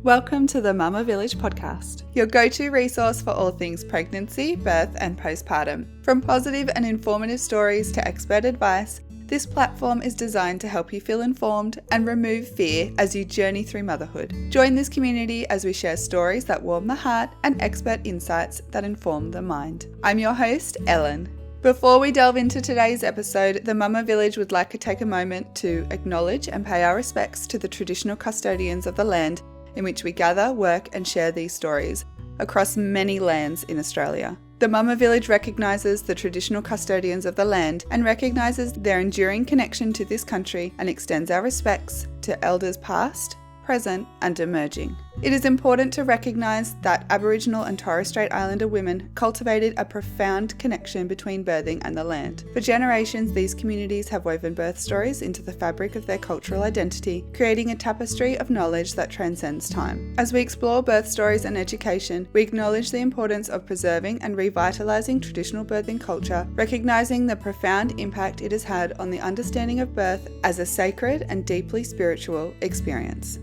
Welcome to the Mama Village podcast, your go-to resource for all things pregnancy, birth, and postpartum. From positive and informative stories to expert advice, this platform is designed to help you feel informed and remove fear as you journey through motherhood. Join this community as we share stories that warm the heart and expert insights that inform the mind. I'm your host, Ellen. Before we delve into today's episode, the Mama Village would like to take a moment to acknowledge and pay our respects to the traditional custodians of the land in which we gather, work and share these stories across many lands in Australia. The Mama Village recognises the traditional custodians of the land and recognises their enduring connection to this country and extends our respects to elders past, present and emerging. It is important to recognise that Aboriginal and Torres Strait Islander women cultivated a profound connection between birthing and the land. For generations, these communities have woven birth stories into the fabric of their cultural identity, creating a tapestry of knowledge that transcends time. As we explore birth stories and education, we acknowledge the importance of preserving and revitalising traditional birthing culture, recognising the profound impact it has had on the understanding of birth as a sacred and deeply spiritual experience.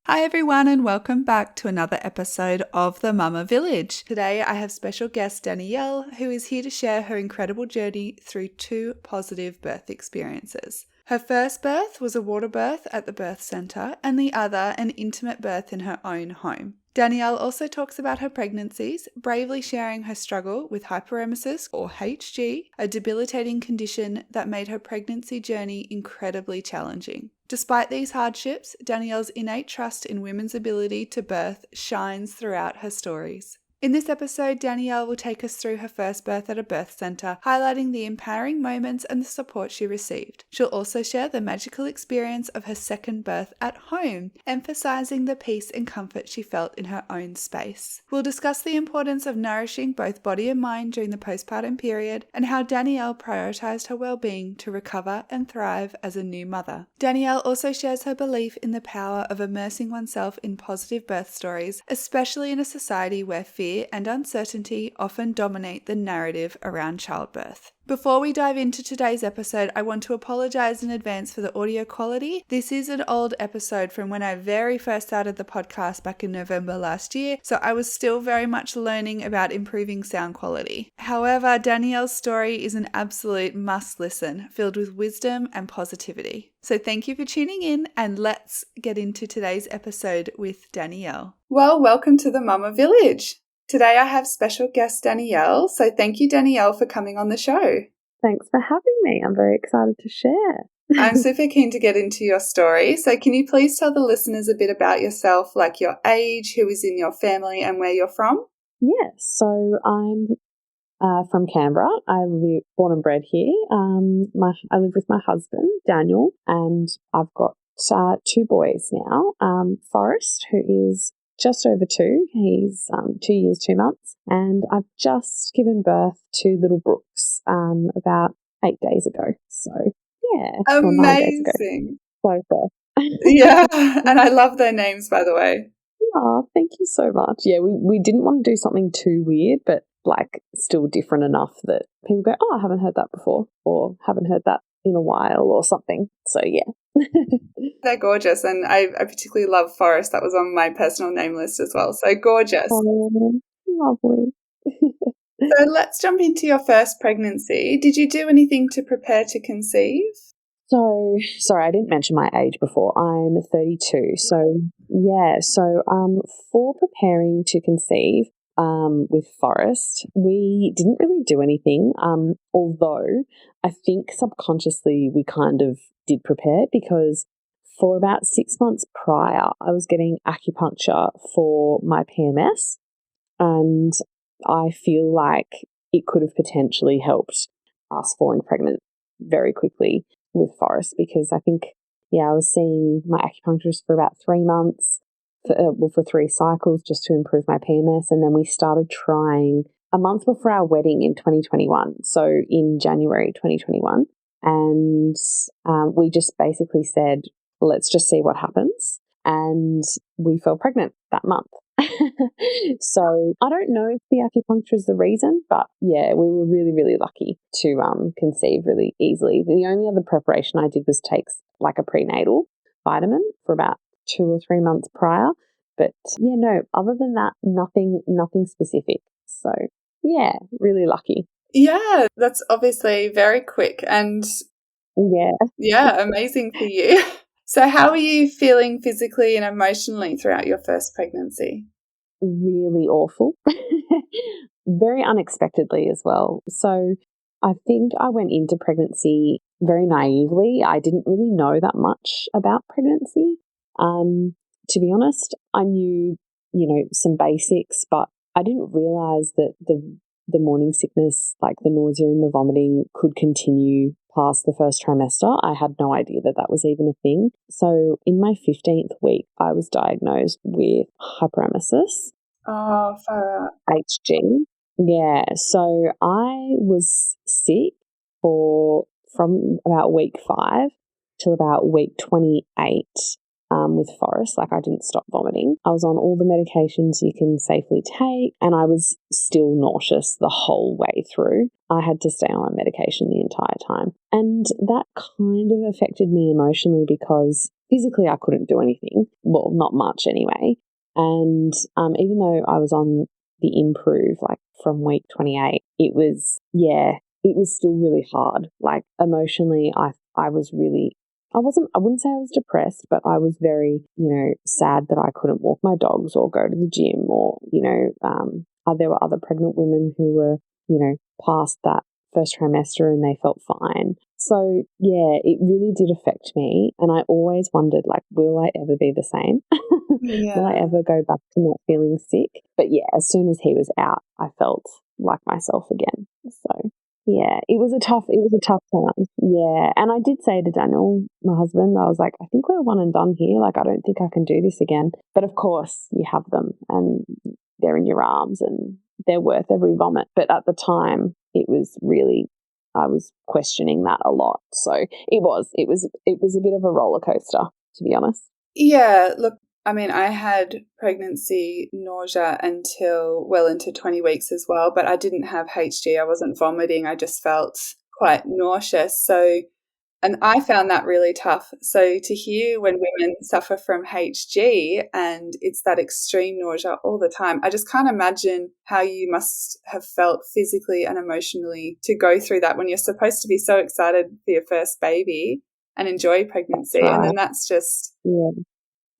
Hi everyone and welcome back to another episode of the Mama Village. Today I have special guest Danielle who is here to share her incredible journey through two positive birth experiences. Her first birth was a water birth at the birth centre and the other an intimate birth in her own home. Danielle also talks about her pregnancies, bravely sharing her struggle with hyperemesis or HG, a debilitating condition that made her pregnancy journey incredibly challenging. Despite these hardships, Danielle's innate trust in women's ability to birth shines throughout her stories. In this episode, Danielle will take us through her first birth at a birth centre, highlighting the empowering moments and the support she received. She'll also share the magical experience of her second birth at home, emphasising the peace and comfort she felt in her own space. We'll discuss the importance of nourishing both body and mind during the postpartum period and how Danielle prioritised her well-being to recover and thrive as a new mother. Danielle also shares her belief in the power of immersing oneself in positive birth stories, especially in a society where fear and uncertainty often dominate the narrative around childbirth. Before we dive into today's episode, I want to apologise in advance for the audio quality. This is an old episode from when I very first started the podcast back in November last year, so I was still very much learning about improving sound quality. However, Danielle's story is an absolute must listen, filled with wisdom and positivity. So thank you for tuning in and let's get into today's episode with Danielle. Well, welcome to the Mama Village. Today I have special guest Danielle, so thank you Danielle for coming on the show. Thanks for having me. I'm very excited to share. I'm super keen to get into your story, so can you please tell the listeners a bit about yourself, like your age, who is in your family and where you're from? Yes, so I'm from Canberra. I live born and bred here. I live with my husband, Daniel, and I've got two boys now. Forrest, who is just over 2. He's 2 years, 2 months. And I've just given birth to little Brooks about 8 days ago. So, yeah. Amazing. Or 9 days ago. Yeah, and I love their names, by the way. Oh, thank you so much. Yeah, we didn't want to do something too weird, but like still different enough that people go, oh, I haven't heard that before or haven't heard that in a while or something. So, yeah. They're gorgeous, and I particularly love Forrest. That was on my personal name list as well. So gorgeous. Oh, lovely. So let's jump into your first pregnancy. Did you do anything to prepare to conceive? So, sorry, I didn't mention my age before. I'm 32. So, yeah. So, for preparing to conceive with Forrest, we didn't really do anything, although I think subconsciously we kind of did prepare because for about 6 months prior, I was getting acupuncture for my PMS, and I feel like it could have potentially helped us falling pregnant very quickly with Forrest because I think, I was seeing my acupuncturist for about 3 months, for 3 cycles just to improve my PMS, and then we started trying a month before our wedding in 2021, so in January 2021, and we just basically said, let's just see what happens, and we fell pregnant that month. So I don't know if the acupuncture is the reason, but yeah, we were really, really lucky to conceive really easily. The only other preparation I did was take like a prenatal vitamin for about 2 or 3 months prior. But yeah, no, other than that, nothing specific. So yeah, really lucky. Yeah, that's obviously very quick and amazing for you. So how are you feeling physically and emotionally throughout your first pregnancy? Really awful. Very unexpectedly as well. So I think I went into pregnancy very naively. I didn't really know that much about pregnancy. To be honest, I knew, some basics, but I didn't realize that the morning sickness, like the nausea and the vomiting, could continue past the first trimester. I had no idea that that was even a thing. So in my 15th week, I was diagnosed with hyperemesis. Oh, far out. HG. Yeah. So I was sick from about week 5 till about week 28 with Forrest. Like, I didn't stop vomiting. I was on all the medications you can safely take, and I was still nauseous the whole way through. I had to stay on my medication the entire time. And that kind of affected me emotionally because physically I couldn't do anything. Well, not much anyway. And even though I was on the improve, like from week 28, it was still really hard. Like, emotionally, I was really, I wouldn't say I was depressed, but I was very, sad that I couldn't walk my dogs or go to the gym or, there were other pregnant women who were, past that first trimester and they felt fine. So yeah, it really did affect me. And I always wondered, like, will I ever be the same? Will I ever go back to not feeling sick? But yeah, as soon as he was out, I felt like myself again. So yeah, it was a tough time. Yeah. And I did say to Daniel, my husband, I was like, I think we're one and done here. Like, I don't think I can do this again. But of course you have them and they're in your arms and they're worth every vomit. But at the time it was really, I was questioning that a lot. So it was a bit of a roller coaster, to be honest. Yeah, look, I mean, I had pregnancy nausea until well into 20 weeks as well, but I didn't have HG. I wasn't vomiting. I just felt quite nauseous. So, and I found that really tough. So to hear when women suffer from HG and it's that extreme nausea all the time, I just can't imagine how you must have felt physically and emotionally to go through that when you're supposed to be so excited for your first baby and enjoy pregnancy. That's right. And then that's just,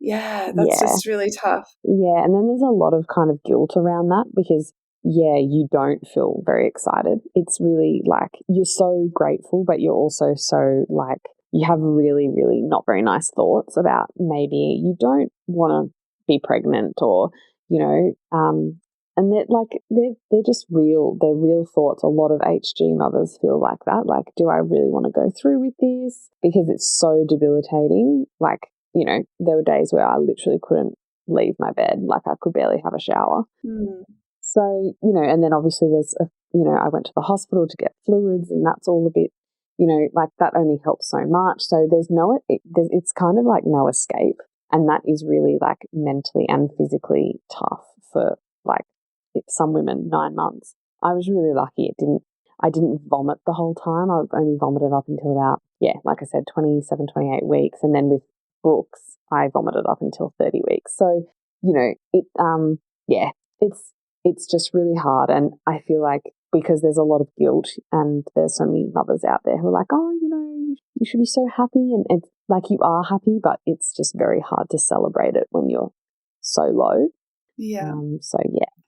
that's just really tough. Yeah, and then there's a lot of kind of guilt around that because, you don't feel very excited. It's really like you're so grateful, but you're also so like you have really, really not very nice thoughts about maybe you don't want to be pregnant or, and they're just real. They're real thoughts. A lot of HG mothers feel like that. Like, do I really want to go through with this? Because it's so debilitating. Like, there were days where I literally couldn't leave my bed. Like, I could barely have a shower. So, and then obviously there's, I went to the hospital to get fluids and that's all a bit, like that only helps so much. So it's kind of like no escape. And that is really like mentally and physically tough for like some women, 9 months. I was really lucky. I didn't vomit the whole time. I only vomited up until about, like I said, 27, 28 weeks. And then with Brooks, I vomited up until 30 weeks. So, it's just really hard. And I feel like because there's a lot of guilt and there's so many mothers out there who are like, oh, you should be so happy. And it's like you are happy, but it's just very hard to celebrate it when you're so low. Yeah.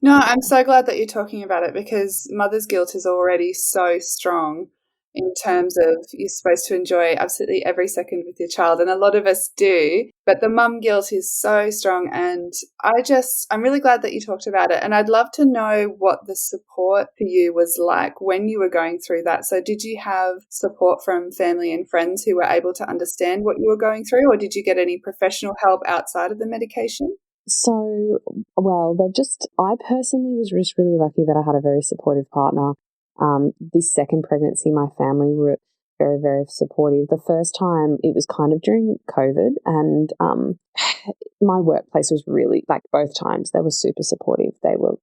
No, I'm so glad that you're talking about it because mother's guilt is already so strong in terms of you're supposed to enjoy absolutely every second with your child. And a lot of us do, but the mum guilt is so strong. And I'm really glad that you talked about it. And I'd love to know what the support for you was like when you were going through that. So did you have support from family and friends who were able to understand what you were going through, or did you get any professional help outside of the medication? So, well, I personally was just really lucky that I had a very supportive partner. This second pregnancy, my family were very, very supportive. The first time it was kind of during COVID and my workplace was really, like both times, they were super supportive. They were,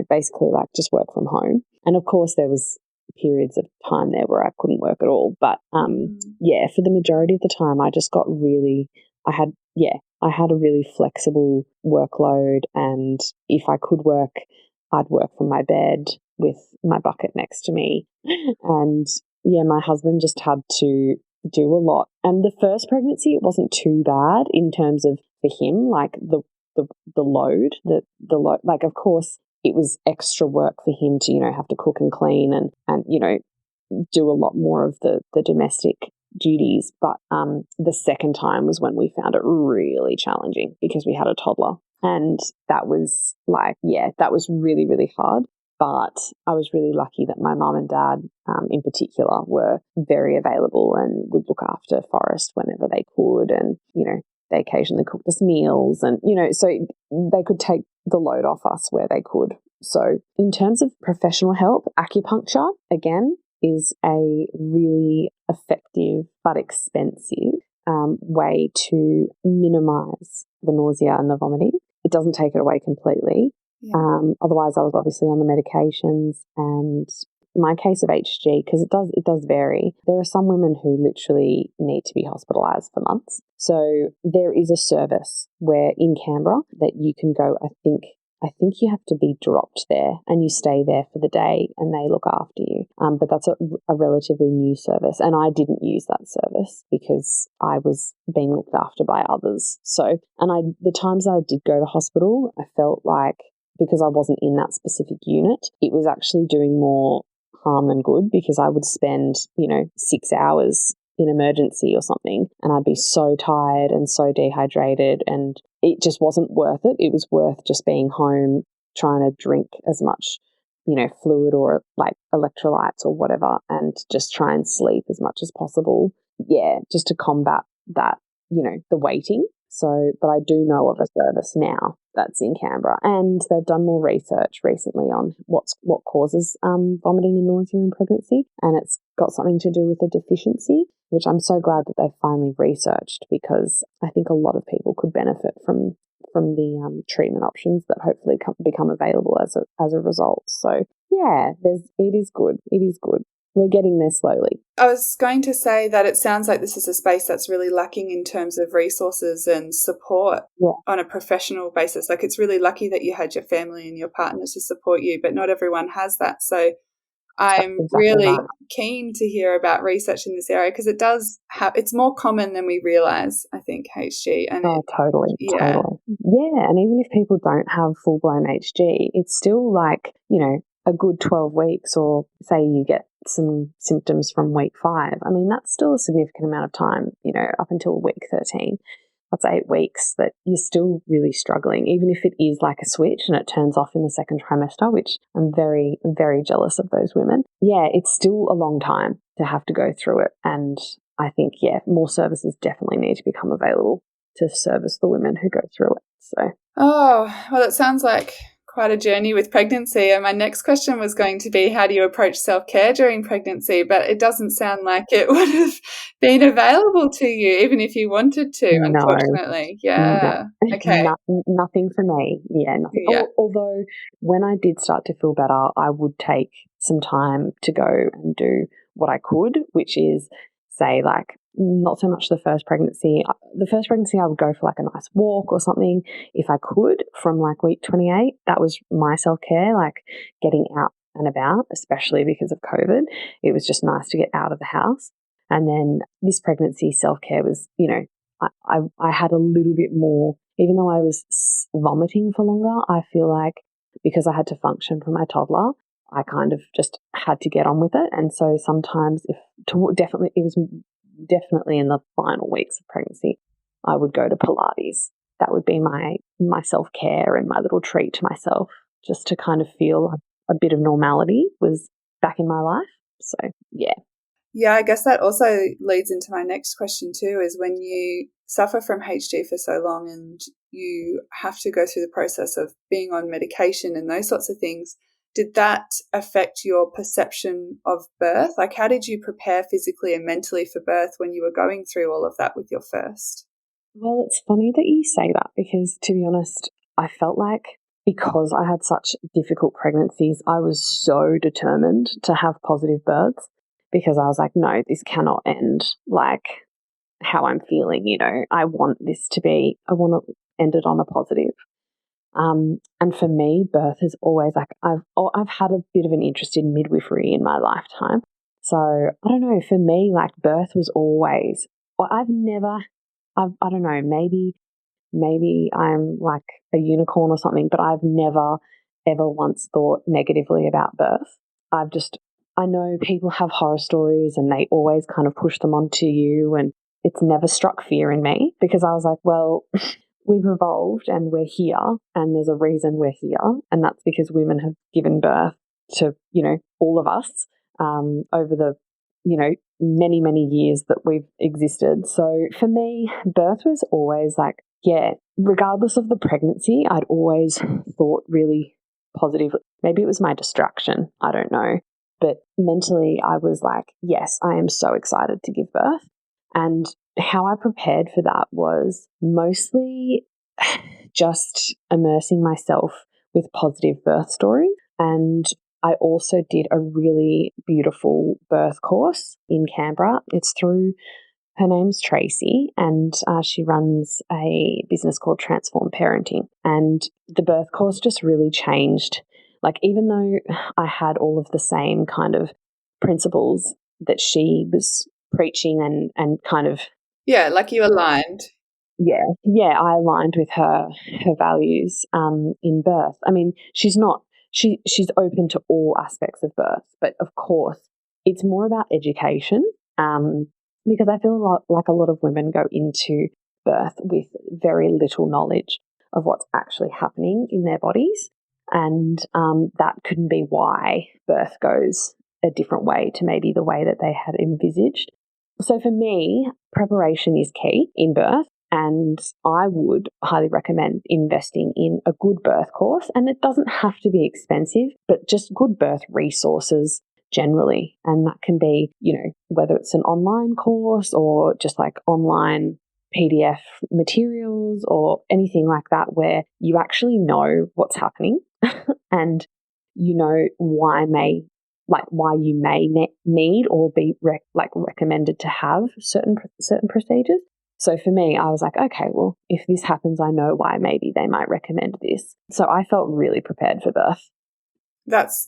basically like just work from home. And of course there was periods of time there where I couldn't work at all. But for the majority of the time, I just got really I had a really flexible workload, and if I could work, I'd work from my bed with my bucket next to me. And yeah, my husband just had to do a lot. And the first pregnancy, it wasn't too bad in terms of, for him, like the load, the load, like, of course it was extra work for him to, have to cook and clean and do a lot more of the domestic duties. But the second time was when we found it really challenging because we had a toddler. And that was that was really, really hard. But I was really lucky that my mum and dad, in particular, were very available and would look after Forrest whenever they could. And, they occasionally cooked us meals and, so they could take the load off us where they could. So in terms of professional help, acupuncture, again, is a really effective but expensive way to minimize the nausea and the vomiting. It doesn't take it away completely. Yeah. Otherwise, I was obviously on the medications, and my case of HG, because it does vary. There are some women who literally need to be hospitalised for months. So there is a service where in Canberra that you can go. I think you have to be dropped there and you stay there for the day and they look after you. But that's a relatively new service, and I didn't use that service because I was being looked after by others. So, and the times I did go to hospital, I felt like, because I wasn't in that specific unit, it was actually doing more harm than good, because I would spend, 6 hours in emergency or something, and I'd be so tired and so dehydrated, and it just wasn't worth it. It was worth just being home, trying to drink as much, fluid or like electrolytes or whatever, and just try and sleep as much as possible. Yeah, just to combat that, the waiting. So, but I do know of a service now that's in Canberra, and they've done more research recently on what causes vomiting and nausea in pregnancy, and it's got something to do with a deficiency, which I'm so glad that they finally researched, because I think a lot of people could benefit from the treatment options that hopefully become available as a result. So yeah, it is good. It is good. We're getting there slowly. I was going to say that it sounds like this is a space that's really lacking in terms of resources and support on a professional basis. Like, it's really lucky that you had your family and your partner to support you, but not everyone has that. So I'm really keen to hear about research in this area, because it does it's more common than we realise, I think, HG. And totally. Yeah, and even if people don't have full-blown HG, it's still like, a good 12 weeks, or say you get some symptoms from week 5. I mean, that's still a significant amount of time, up until week 13. That's 8 weeks that you're still really struggling, even if it is like a switch and it turns off in the second trimester, which I'm very, very jealous of those women. Yeah, it's still a long time to have to go through it. And I think, more services definitely need to become available to service the women who go through it. So. Oh, well, it sounds like quite a journey with pregnancy. And my next question was going to be, how do you approach self-care during pregnancy? But it doesn't sound like it would have been available to you, even if you wanted to, unfortunately. Yeah. No. Okay. Nothing for me. Yeah, nothing. Yeah. Although when I did start to feel better, I would take some time to go and do what I could, which is, say, like, not so much the first pregnancy. The first pregnancy, I would go for like a nice walk or something if I could from like week 28. That was my self-care, like getting out and about, especially because of COVID. It was just nice to get out of the house. And then this pregnancy self-care was, I had a little bit more, even though I was vomiting for longer, I feel like because I had to function for my toddler, I kind of just had to get on with it. And so sometimes it was definitely in the final weeks of pregnancy, I would go to Pilates. That would be my self-care and my little treat to myself, just to kind of feel a bit of normality was back in my life. So, yeah. Yeah, I guess that also leads into my next question too, is when you suffer from HG for so long and you have to go through the process of being on medication and those sorts of things, did that affect your perception of birth? Like, how did you prepare physically and mentally for birth when you were going through all of that with your first? Well, it's funny that you say that, because to be honest, I felt like because I had such difficult pregnancies, I was so determined to have positive births, because I was like, no, this cannot end. Like, how I'm feeling. I want to end it on a positive. And for me, birth is always like, I've had a bit of an interest in midwifery in my lifetime. So I don't know, for me, like birth was always, well, I don't know, maybe I'm like a unicorn or something, but I've never ever once thought negatively about birth. I know people have horror stories and they always kind of push them onto you, and it's never struck fear in me, because I was like, well, we've evolved and we're here, and there's a reason we're here, and that's because women have given birth to, all of us over the, many, many years that we've existed. So for me, birth was always like, yeah, regardless of the pregnancy, I'd always thought really positive. Maybe it was my distraction, I don't know. But mentally, I was like, yes, I am so excited to give birth. And how I prepared for that was mostly just immersing myself with positive birth stories. And I also did a really beautiful birth course in Canberra. Her name's Tracy, and she runs a business called Transform Parenting. And the birth course just really changed. Like, even though I had all of the same kind of principles that she was preaching and kind of... Yeah, like you aligned. Yeah, I aligned with her values in birth. I mean, she's open to all aspects of birth, but of course, it's more about education. Because I feel like a lot of women go into birth with very little knowledge of what's actually happening in their bodies. And that couldn't be why birth goes a different way to maybe the way that they had envisaged. So for me, preparation is key in birth. And I would highly recommend investing in a good birth course. And it doesn't have to be expensive, but just good birth resources generally. And that can be, whether it's an online course or just like online PDF materials or anything like that, where you actually know what's happening and why you may need or be recommended to have certain procedures. So for me, I was like, okay, well, if this happens, I know why maybe they might recommend this. So I felt really prepared for birth. That's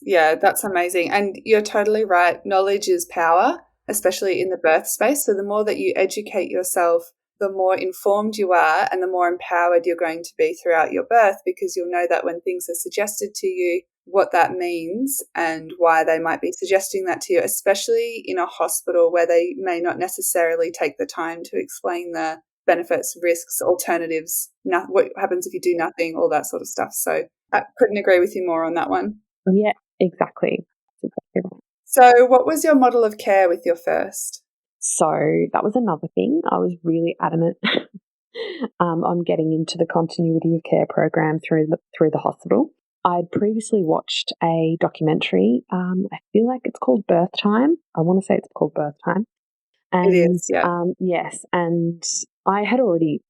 amazing. And you're totally right. Knowledge is power, especially in the birth space. So the more that you educate yourself, the more informed you are and the more empowered you're going to be throughout your birth, because you'll know that when things are suggested to you, what that means and why they might be suggesting that to you, especially in a hospital where they may not necessarily take the time to explain the benefits, risks, alternatives, what happens if you do nothing, all that sort of stuff. So I couldn't agree with you more on that one. Yeah, exactly. So what was your model of care with your first? So that was another thing. I was really adamant on getting into the continuity of care program through the hospital. I'd previously watched a documentary. I feel like it's called Birth Time. I want to say it's called Birth Time. And, it is, yeah. Yes, and I had already,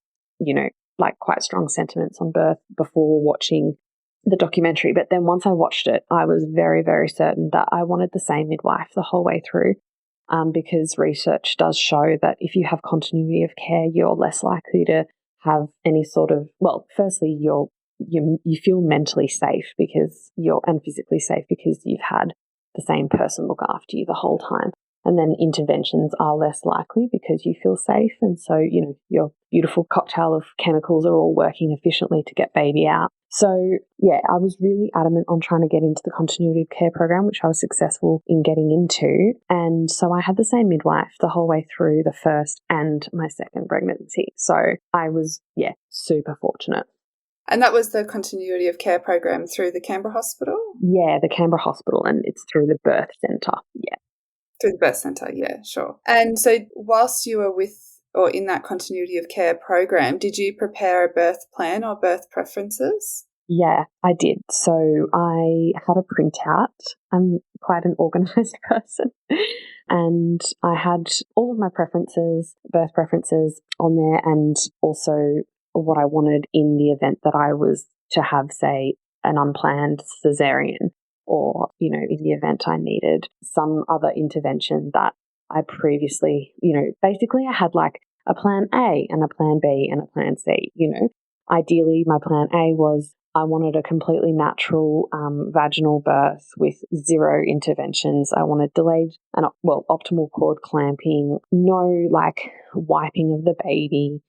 quite strong sentiments on birth before watching the documentary. But then once I watched it, I was very, very certain that I wanted the same midwife the whole way through. Because research does show that if you have continuity of care, you're less likely to have any sort of, well, firstly, you feel mentally safe and physically safe because you've had the same person look after you the whole time. And then interventions are less likely because you feel safe. And so, your beautiful cocktail of chemicals are all working efficiently to get baby out. So, yeah, I was really adamant on trying to get into the continuity of care program, which I was successful in getting into. And so I had the same midwife the whole way through the first and my second pregnancy. So I was, super fortunate. And that was the continuity of care program through the Canberra Hospital? Yeah, the Canberra Hospital, and it's through the birth centre. Yeah. Through the birth centre, yeah, sure. And so whilst you were in that continuity of care program, did you prepare a birth plan or birth preferences? Yeah, I did. So I had a printout. I'm quite an organised person. And I had all of my birth preferences on there, and also what I wanted in the event that I was to have, say, an unplanned cesarean, or, in the event I needed some other intervention that I previously, basically I had like a plan A and a plan B and a plan C, Ideally, my plan A was I wanted a completely natural vaginal birth with zero interventions. I wanted delayed and, optimal cord clamping, no wiping of the baby,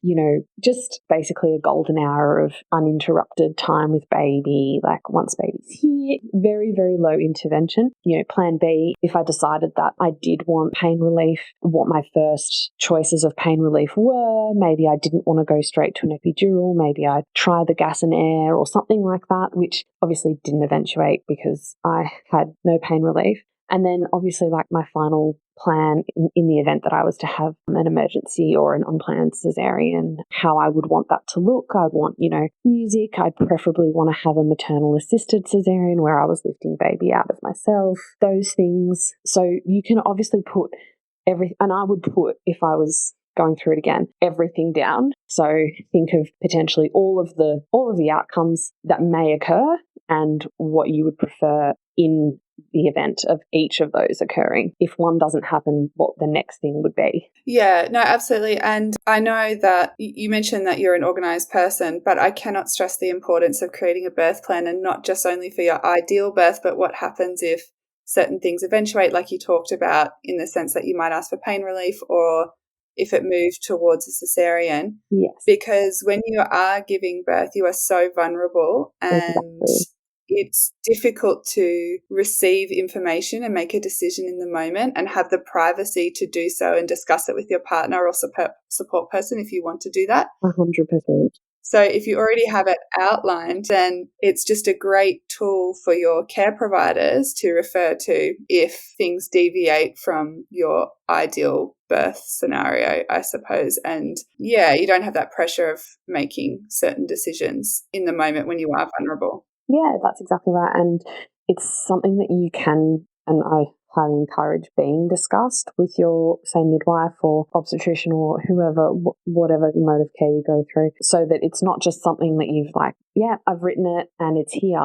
just basically a golden hour of uninterrupted time with baby. Once baby's here, very, very low intervention. Plan B, if I decided that I did want pain relief, what my first choices of pain relief were, maybe I didn't want to go straight to an epidural, maybe I'd try the gas and air or something like that, which obviously didn't eventuate because I had no pain relief. And then obviously my final plan in the event that I was to have an emergency or an unplanned cesarean, how I would want that to look. I'd want, music. I'd preferably want to have a maternal assisted cesarean where I was lifting baby out of myself, those things. So you can obviously put and I would put, if I was going through it again, everything down. So think of potentially all of the outcomes that may occur and what you would prefer in the event of each of those occurring. If one doesn't happen, what the next thing would be. Yeah, no, absolutely. And I know that you mentioned that you're an organised person, but I cannot stress the importance of creating a birth plan, and not just only for your ideal birth, but what happens if certain things eventuate, like you talked about, in the sense that you might ask for pain relief or if it moved towards a cesarean. Yes. Because when you are giving birth, you are so vulnerable, and Exactly. It's difficult to receive information and make a decision in the moment and have the privacy to do so and discuss it with your partner or support person if you want to do that. 100%. So if you already have it outlined, then it's just a great tool for your care providers to refer to if things deviate from your ideal birth scenario, I suppose. And yeah, you don't have that pressure of making certain decisions in the moment when you are vulnerable. Yeah, that's exactly right. And it's something that you can, and I highly encourage being discussed with your, say, midwife or obstetrician or whoever, whatever mode of care you go through, so that it's not just something that you've I've written it and it's here.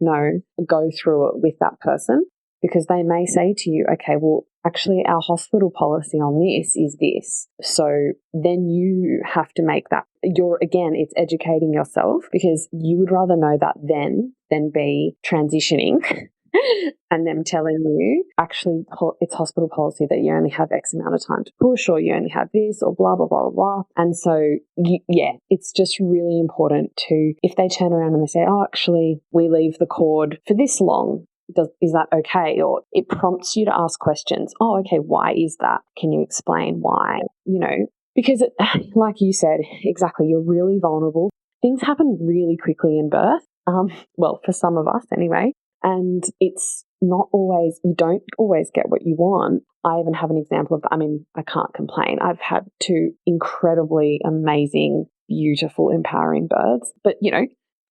No, go through it with that person, because they may say to you, okay, well, actually our hospital policy on this is this. So then you have to make that, it's educating yourself, because you would rather know that then than be transitioning and them telling you, actually, it's hospital policy that you only have X amount of time to push, or you only have this, or blah, blah, blah, blah, blah. And so, it's just really important to, if they turn around and they say, oh, actually, we leave the cord for this long, is that okay? Or it prompts you to ask questions. Oh, okay, why is that? Can you explain why? Because like you said, exactly, you're really vulnerable. Things happen really quickly in birth. For some of us anyway. And it's not always, you don't always get what you want. I even have an example of that. I mean, I can't complain. I've had two incredibly amazing, beautiful, empowering births. But,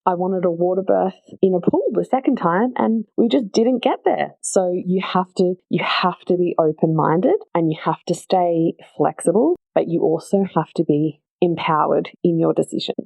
I wanted a water birth in a pool the second time and we just didn't get there. So you have to be open-minded and you have to stay flexible, but you also have to be empowered in your decision.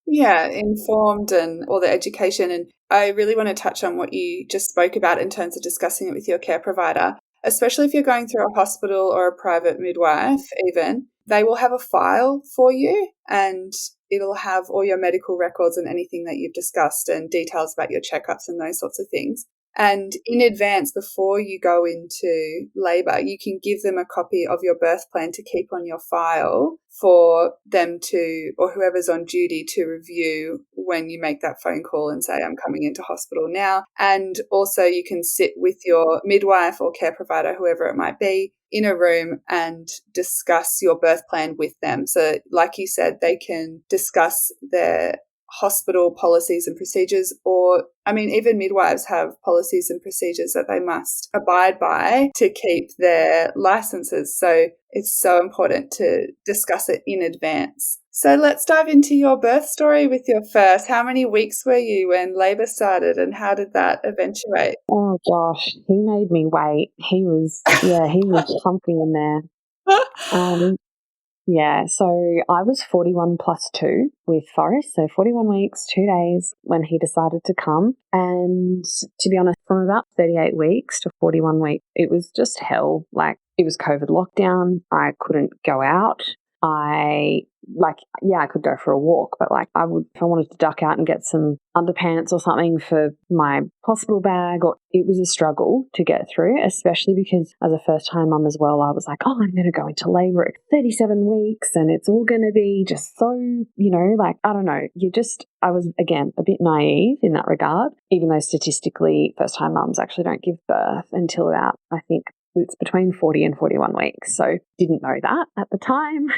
Yeah, informed and all the education. And I really want to touch on what you just spoke about in terms of discussing it with your care provider, especially if you're going through a hospital or a private midwife even. They will have a file for you and it'll have all your medical records and anything that you've discussed and details about your checkups and those sorts of things. And in advance, before you go into labour, you can give them a copy of your birth plan to keep on your file for them to, or whoever's on duty, to review when you make that phone call and say, I'm coming into hospital now. And also you can sit with your midwife or care provider, whoever it might be, in a room and discuss your birth plan with them. So like you said, they can discuss their hospital policies and procedures, or even midwives have policies and procedures that they must abide by to keep their licenses. So it's so important to discuss it in advance. So let's dive into your birth story with your first. How many weeks were you when labour started and how did that eventuate? Oh gosh, he made me wait. He was pumping in there. So I was 41 plus 2 with Forrest, so 41 weeks, 2 days when he decided to come. And to be honest, from about 38 weeks to 41 weeks, it was just hell. It was COVID lockdown. I couldn't go out. I could go for a walk, but like if I wanted to duck out and get some underpants or something for my hospital bag, or it was a struggle to get through, especially because as a first time mum as well, I was like, oh, I'm going to go into labor at 37 weeks and it's all going to be just so, like, I don't know, I was, again, a bit naive in that regard, even though statistically first time mums actually don't give birth until about, I think, it's between 40 and 41 weeks. So didn't know that at the time.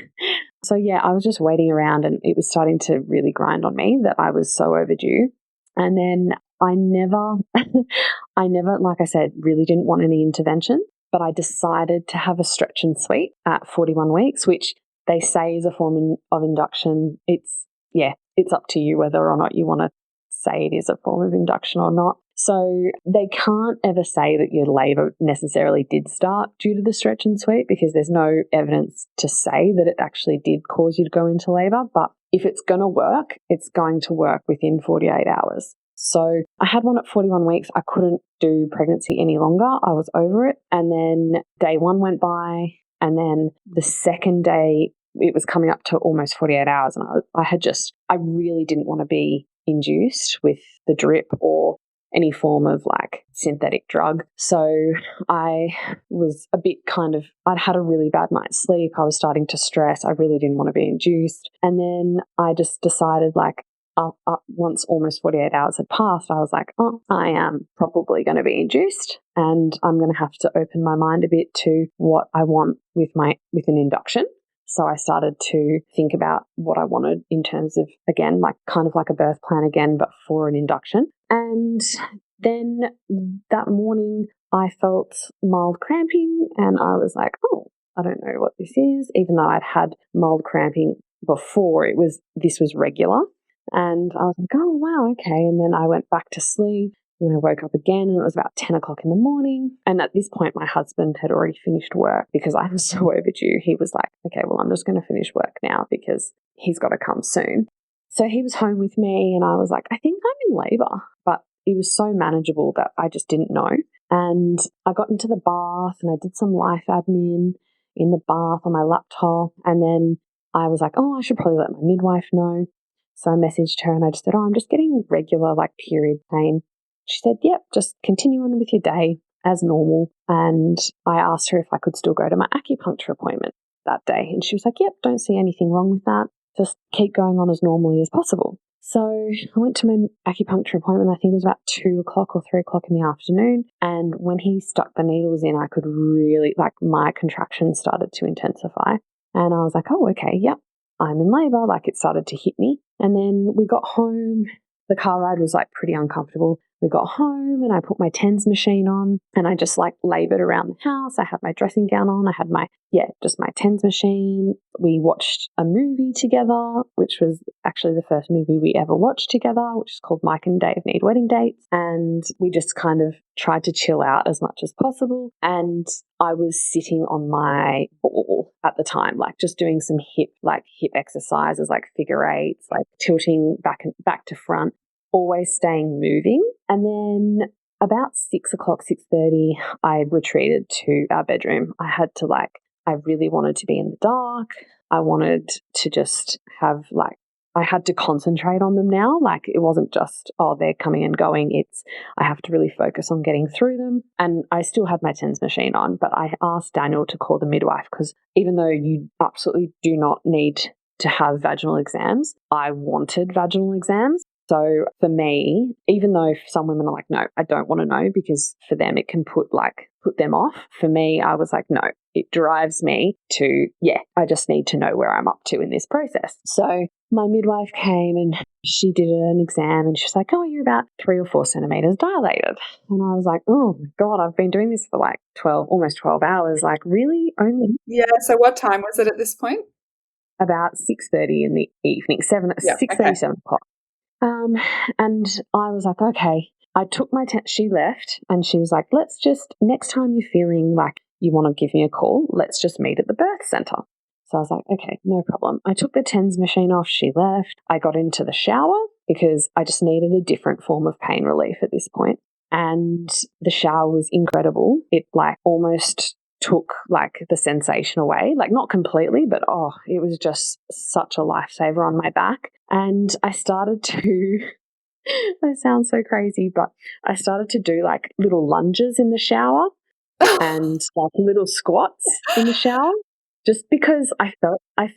So yeah, I was just waiting around and it was starting to really grind on me that I was so overdue. And then I never, like I said, really didn't want any intervention, but I decided to have a stretch and sweep at 41 weeks, which they say is a form of induction. It's up to you whether or not you want to say it is a form of induction or not. So they can't ever say that your labour necessarily did start due to the stretch and sweep, because there's no evidence to say that it actually did cause you to go into labour. But if it's going to work, it's going to work within 48 hours. So I had one at 41 weeks. I couldn't do pregnancy any longer. I was over it. And then day 1 went by, and then the second day it was coming up to almost 48 hours. And I really didn't want to be induced with the drip or any form of like synthetic drug. So I was a bit I'd had a really bad night's sleep. I was starting to stress. I really didn't want to be induced. And then I just decided, like, once almost 48 hours had passed, I was like, oh, I am probably going to be induced, and I'm going to have to open my mind a bit to what I want with an induction. So I started to think about what I wanted in terms of, again, like kind of like a birth plan again, but for an induction. And then that morning I felt mild cramping and I was like, oh, I don't know what this is. Even though I'd had mild cramping before, this was regular. And I was like, oh, wow, okay. And then I went back to sleep. And I woke up again and it was about 10 o'clock in the morning. And at this point, my husband had already finished work because I was so overdue. He was like, okay, well, I'm just going to finish work now because he's got to come soon. So he was home with me and I was like, I think I'm in labour. But it was so manageable that I just didn't know. And I got into the bath and I did some life admin in the bath on my laptop. And then I was like, oh, I should probably let my midwife know. So I messaged her and I just said, oh, I'm just getting regular like period pain. She said, yep, just continue on with your day as normal. And I asked her if I could still go to my acupuncture appointment that day. And she was like, yep, don't see anything wrong with that. Just keep going on as normally as possible. So I went to my acupuncture appointment. I think it was about 2 o'clock or 3 o'clock in the afternoon. And when he stuck the needles in, I could really, like, my contractions started to intensify. And I was like, oh, okay, yep, I'm in labour. Like, it started to hit me. And then we got home. The car ride was like pretty uncomfortable. We got home and I put my TENS machine on and I just like laboured around the house. I had my dressing gown on. I had my TENS machine. We watched a movie together, which was actually the first movie we ever watched together, which is called Mike and Dave Need Wedding Dates. And we just kind of tried to chill out as much as possible. And I was sitting on my ball at the time, like just doing some hip exercises, like figure eights, like tilting back to front, always staying moving. And then about 6 o'clock, 6:30, I retreated to our bedroom. I really wanted to be in the dark. I wanted to just have I had to concentrate on them now. Like, it wasn't just, oh, they're coming and going. I have to really focus on getting through them. And I still had my TENS machine on, but I asked Daniel to call the midwife because even though you absolutely do not need to have vaginal exams, I wanted vaginal exams. So for me, even though some women are like, no, I don't want to know because for them it can put them off. For me, I was like, no, it drives me to, I just need to know where I'm up to in this process. So my midwife came and she did an exam and she was like, oh, you're about 3 or 4 centimeters dilated. And I was like, oh my God, I've been doing this for like almost 12 hours. Like, really? Only? Yeah. So what time was it at this point? About 6:30 in the evening, 6:30, 7 o'clock. And I was like, okay. I took my she left and she was like, let's just, next time you're feeling like you want to give me a call, let's just meet at the birth center. So I was like, okay, no problem. I took the TENS machine off. She left. I got into the shower because I just needed a different form of pain relief at this point. And the shower was incredible. It almost took like the sensation away, like not completely, but it was just such a lifesaver on my back. And I started to, I sound so crazy, but I started to do like little lunges in the shower and like little squats in the shower, just because I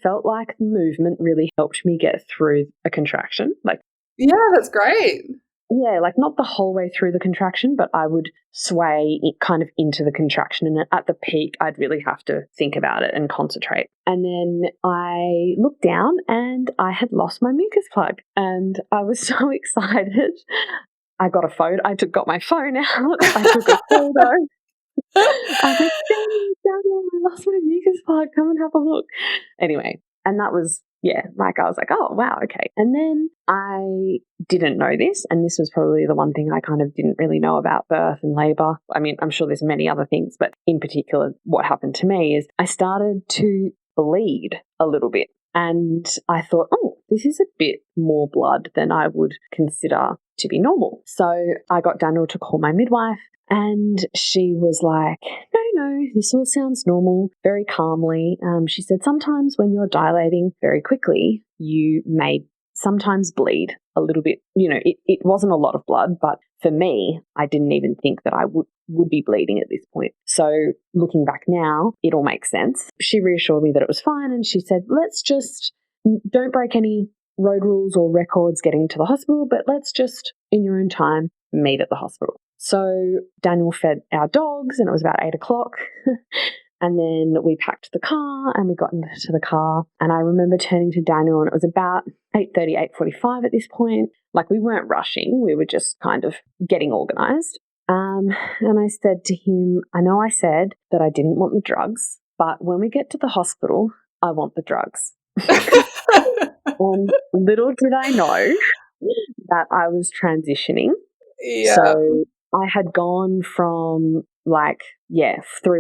felt like movement really helped me get through a contraction. Like, yeah, that's great. yeah, like not the whole way through the contraction, but I would sway it kind of into the contraction. And at the peak, I'd really have to think about it and concentrate. And then I looked down and I had lost my mucus plug. And I was so excited. I got a phone. Got my phone out. I took a photo. I was like, Danielle, I lost my mucus plug. Come and have a look. Anyway, and that was, yeah, like I was like, oh, wow, okay. And then I didn't know this, and this was probably the one thing I kind of didn't really know about birth and labour. I mean, I'm sure there's many other things, but in particular, what happened to me is I started to bleed a little bit. And I thought, oh, this is a bit more blood than I would consider to be normal. So I got Daniel to call my midwife. And she was like, no, this all sounds normal, very calmly. She said, sometimes when you're dilating very quickly, you may sometimes bleed a little bit. You know, it wasn't a lot of blood, but for me, I didn't even think that I would be bleeding at this point. So looking back now, it all makes sense. She reassured me that it was fine. And she said, let's just don't break any road rules or records getting to the hospital, but let's just, in your own time, meet at the hospital. So Daniel fed our dogs and it was about 8 o'clock. And then we packed the car and we got into the car. And I remember turning to Daniel and it was about 8:30, 8:45 at this point. Like we weren't rushing. We were just kind of getting organised. And I said to him, I know I said that I didn't want the drugs, but when we get to the hospital, I want the drugs. And little did I know that I was transitioning. Yeah. So I had gone from 3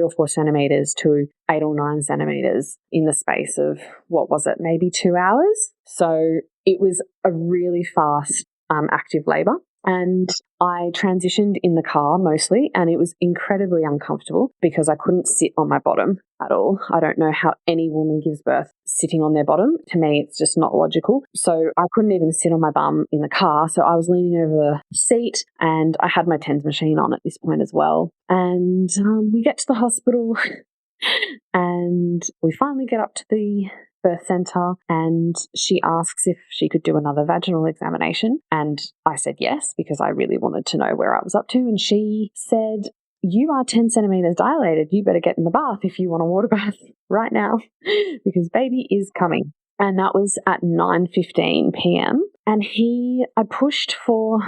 or 4 centimetres to 8 or 9 centimetres in the space of, what was it, maybe 2 hours. So it was a really fast active labour. And I transitioned in the car mostly, and it was incredibly uncomfortable because I couldn't sit on my bottom at all. I don't know how any woman gives birth sitting on their bottom. To me, it's just not logical. So I couldn't even sit on my bum in the car. So I was leaning over the seat and I had my TENS machine on at this point as well. And we get to the hospital and we finally get up to the birth centre and she asks if she could do another vaginal examination. And I said yes, because I really wanted to know where I was up to. And she said, you are 10 centimetres dilated. You better get in the bath if you want a water bath right now because baby is coming. And that was at 9:15 p.m. And I pushed for,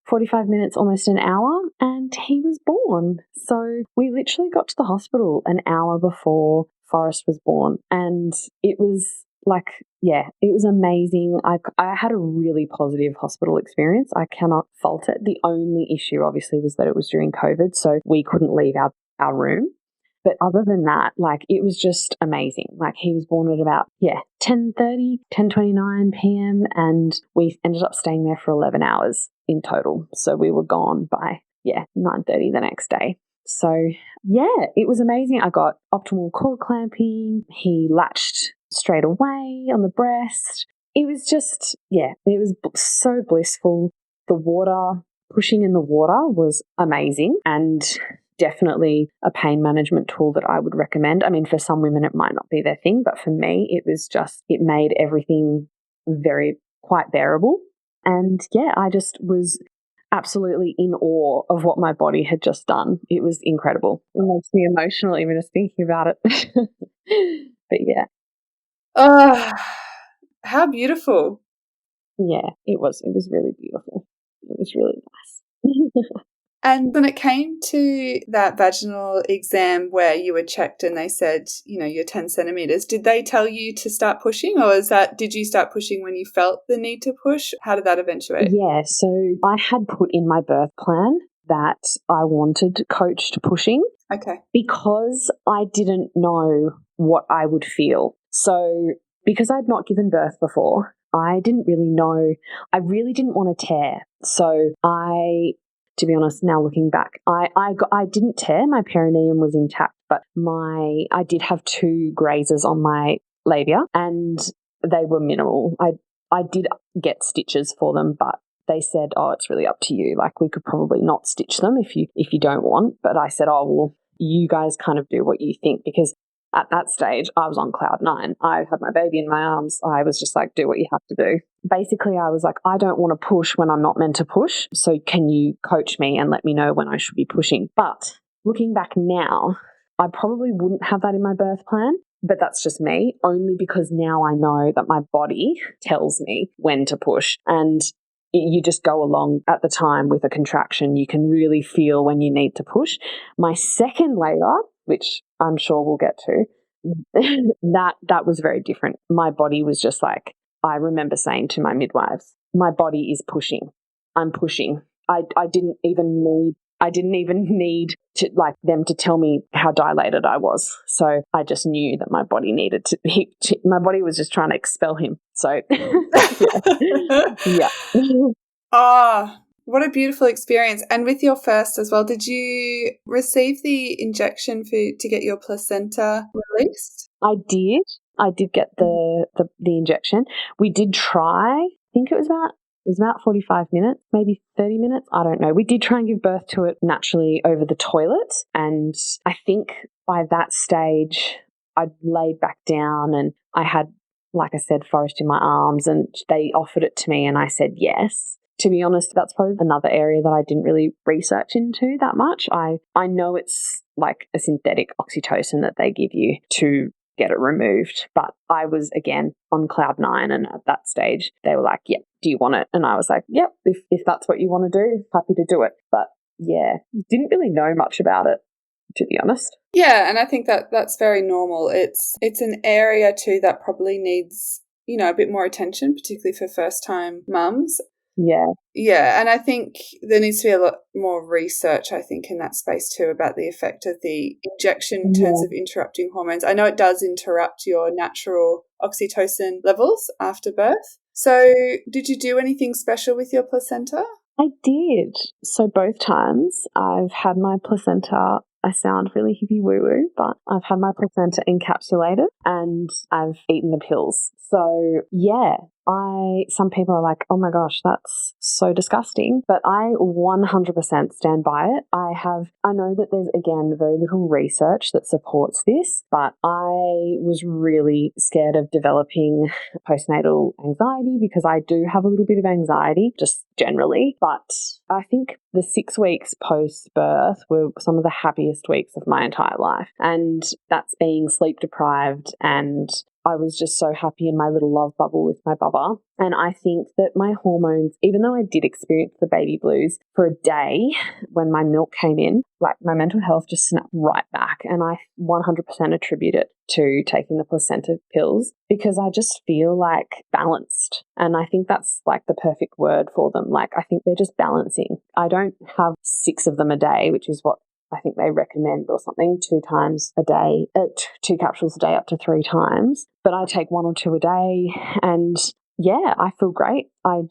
45 minutes, almost an hour, and he was born. So we literally got to the hospital an hour before Forrest was born. And it was it was amazing. I had a really positive hospital experience. I cannot fault it. The only issue, obviously, was that it was during COVID, so we couldn't leave our room. But other than that, it was just amazing. He was born at about, 10:30, 10:29 p.m. and we ended up staying there for 11 hours in total. So we were gone by, 9:30 the next day. So, it was amazing. I got optimal cord clamping. He latched straight away on the breast. It was just, it was so blissful. The water, pushing in the water was amazing and definitely a pain management tool that I would recommend. I mean, for some women, it might not be their thing, but for me, it made everything quite bearable. And I just was absolutely in awe of what my body had just done. It was incredible. It makes me emotional even just thinking about it. But yeah. Oh, how beautiful. Yeah, it was really beautiful. It was really nice. And when it came to that vaginal exam where you were checked and they said, you're 10 centimetres, did they tell you to start pushing, or did you start pushing when you felt the need to push? How did that eventuate? Yeah, so I had put in my birth plan that I wanted coached pushing. Okay. Because I didn't know what I would feel. So because I'd not given birth before, I didn't really know. I really didn't want to tear. So I to be honest, now looking back, I didn't tear, my perineum was intact, but I did have 2 grazes on my labia and they were minimal. I did get stitches for them, but they said, oh, it's really up to you. Like, we could probably not stitch them if you don't want. But I said, oh, well, you guys kind of do what you think, because at that stage I was on cloud 9. I had my baby in my arms. I was just like, do what you have to do. Basically, I was like, I don't want to push when I'm not meant to push. So can you coach me and let me know when I should be pushing? But looking back now, I probably wouldn't have that in my birth plan. But that's just me, only because now I know that my body tells me when to push. And you just go along at the time with a contraction. You can really feel when you need to push. My second labour, which I'm sure we'll get to, that was very different. My body was just like, I remember saying to my midwives, my body is pushing. I'm pushing. I didn't even need to, like, them to tell me how dilated I was. So I just knew that my body needed to be, my body was just trying to expel him. So yeah. Ah, what a beautiful experience. And with your first as well, did you receive the injection to get your placenta released? I did get the injection. We did try, I think it was about 45 minutes, maybe 30 minutes. I don't know. We did try and give birth to it naturally over the toilet. And I think by that stage, I'd laid back down and I had, like I said, Forrest in my arms, and they offered it to me and I said yes. To be honest, that's probably another area that I didn't really research into that much. I know it's like a synthetic oxytocin that they give you to get it removed. But I was, again, on cloud 9, and at that stage they were like, yep, do you want it? And I was like, yep, if that's what you want to do, happy to do it. But yeah, didn't really know much about it, to be honest. Yeah, and I think that that's very normal. It's an area too that probably needs, a bit more attention, particularly for first-time mums. Yeah. Yeah, and I think there needs to be a lot more research, I think, in that space too, about the effect of the injection in terms of interrupting hormones. I know it does interrupt your natural oxytocin levels after birth. So did you do anything special with your placenta? I did. So both times I've had my placenta, I sound really hippie woo-woo, but I've had my placenta encapsulated and I've eaten the pills. So yeah, some people are like, oh my gosh, that's so disgusting, but I 100% stand by it. I know that there's, again, very little research that supports this, but I was really scared of developing postnatal anxiety, because I do have a little bit of anxiety just generally, but I think the 6 weeks post-birth were some of the happiest weeks of my entire life, and that's being sleep deprived, and I was just so happy in my little love bubble with my bubba. And I think that my hormones, even though I did experience the baby blues for a day when my milk came in, like, my mental health just snapped right back. And I 100% attribute it to taking the placenta pills, because I just feel like balanced. And I think that's like the perfect word for them. Like, I think they're just balancing. I don't have 6 of them a day, which is what I think they recommend, or something, 2 times a day, 2 capsules a day up to 3 times. But I take 1 or 2 a day, and yeah, I feel great. I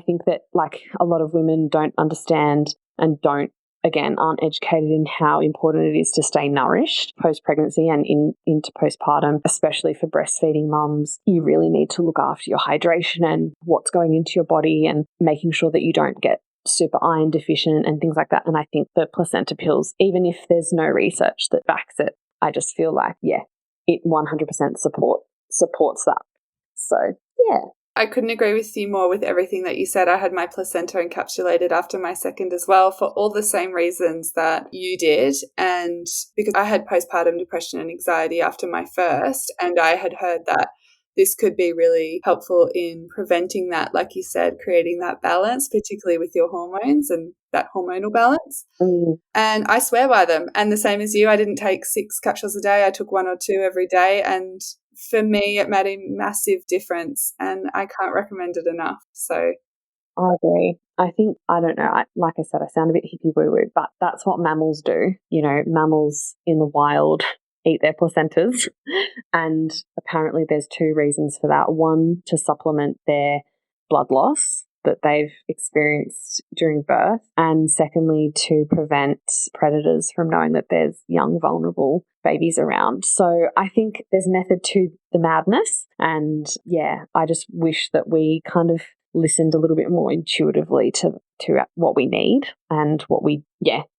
think that, like, a lot of women don't understand and aren't educated in how important it is to stay nourished post-pregnancy and into postpartum, especially for breastfeeding mums. You really need to look after your hydration and what's going into your body, and making sure that you don't get super iron deficient and things like that. And I think the placenta pills, even if there's no research that backs it, I just feel like, yeah, it 100% supports that. So, yeah. I couldn't agree with you more with everything that you said. I had my placenta encapsulated after my second as well, for all the same reasons that you did. And because I had postpartum depression and anxiety after my first, and I had heard that this could be really helpful in preventing that, like you said, creating that balance, particularly with your hormones and that hormonal balance. And I swear by them. And the same as you, I didn't take 6 capsules a day. I took 1 or 2 every day. And for me, it made a massive difference, and I can't recommend it enough. So I agree. I think, I don't know, like I said, I sound a bit hippie woo-woo, but that's what mammals do. Mammals in the wild eat their placentas. And apparently there's 2 reasons for that. One, to supplement their blood loss, that they've experienced during birth, and secondly, to prevent predators from knowing that there's young, vulnerable babies around. So I think there's method to the madness, and yeah, I just wish that we kind of listened a little bit more intuitively to what we need and what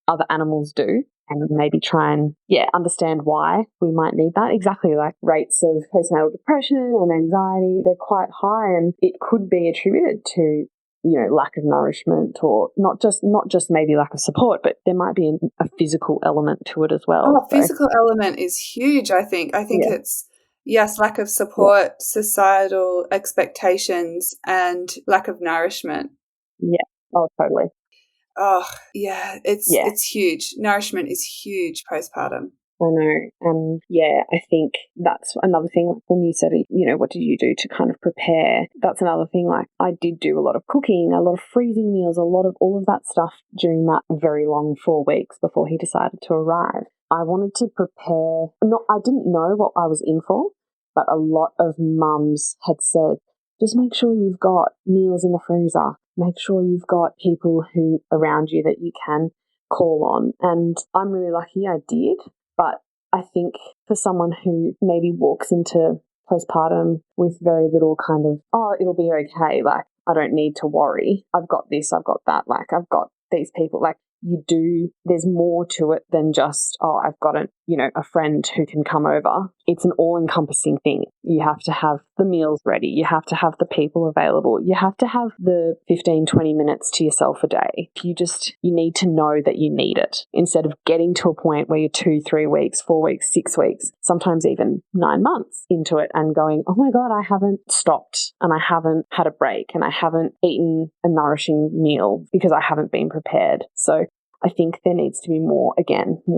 other animals do, and maybe try and understand why we might need that. Exactly, like rates of postnatal depression and anxiety, they're quite high, and it could be attributed to lack of nourishment, or not just maybe lack of support, but there might be a physical element to it as well. Physical element is huge. I think it's yes, lack of support, societal expectations, and lack of nourishment. Yeah. Oh, totally. Oh, yeah, it's huge. Nourishment is huge postpartum. I know. And I think that's another thing. Like when you said, what did you do to kind of prepare? That's another thing. Like I did do a lot of cooking, a lot of freezing meals, a lot of all of that stuff during that very long 4 weeks before he decided to arrive. I wanted to prepare. I didn't know what I was in for, but a lot of mums had said, just make sure you've got meals in the freezer. Make sure you've got people who around you that you can call on. And I'm really lucky I did. But I think for someone who maybe walks into postpartum with very little kind of, it'll be okay, like, I don't need to worry. I've got this, I've got that, like, I've got these people, like, there's more to it than just, I've got a friend who can come over. It's an all-encompassing thing. You have to have the meals ready. You have to have the people available. You have to have the 15, 20 minutes to yourself a day. You need to know that you need it, instead of getting to a point where you're 2, 3 weeks, 4 weeks, 6 weeks, sometimes even 9 months into it and going, oh my God, I haven't stopped and I haven't had a break and I haven't eaten a nourishing meal because I haven't been prepared. So I think there needs to be more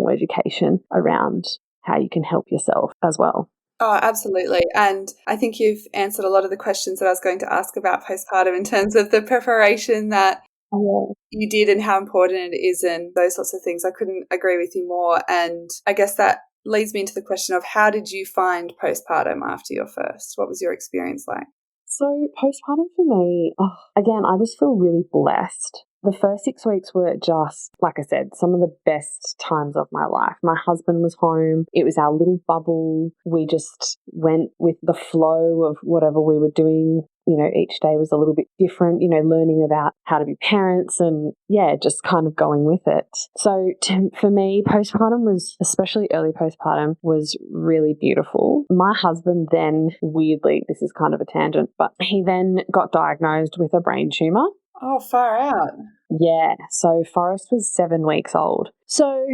education around how you can help yourself as well. Oh, absolutely. And I think you've answered a lot of the questions that I was going to ask about postpartum in terms of the preparation that you did and how important it is and those sorts of things. I couldn't agree with you more. And I guess that leads me into the question of, how did you find postpartum after your first? What was your experience like? So postpartum for me, again, I just feel really blessed. The first 6 weeks were just, like I said, some of the best times of my life. My husband was home. It was our little bubble. We just went with the flow of whatever we were doing. Each day was a little bit different, learning about how to be parents and, just kind of going with it. So for me, postpartum was, especially early postpartum, was really beautiful. My husband then, weirdly, this is kind of a tangent, but he then got diagnosed with a brain tumour. Oh, far out. Yeah, so Forrest was 7 weeks old. So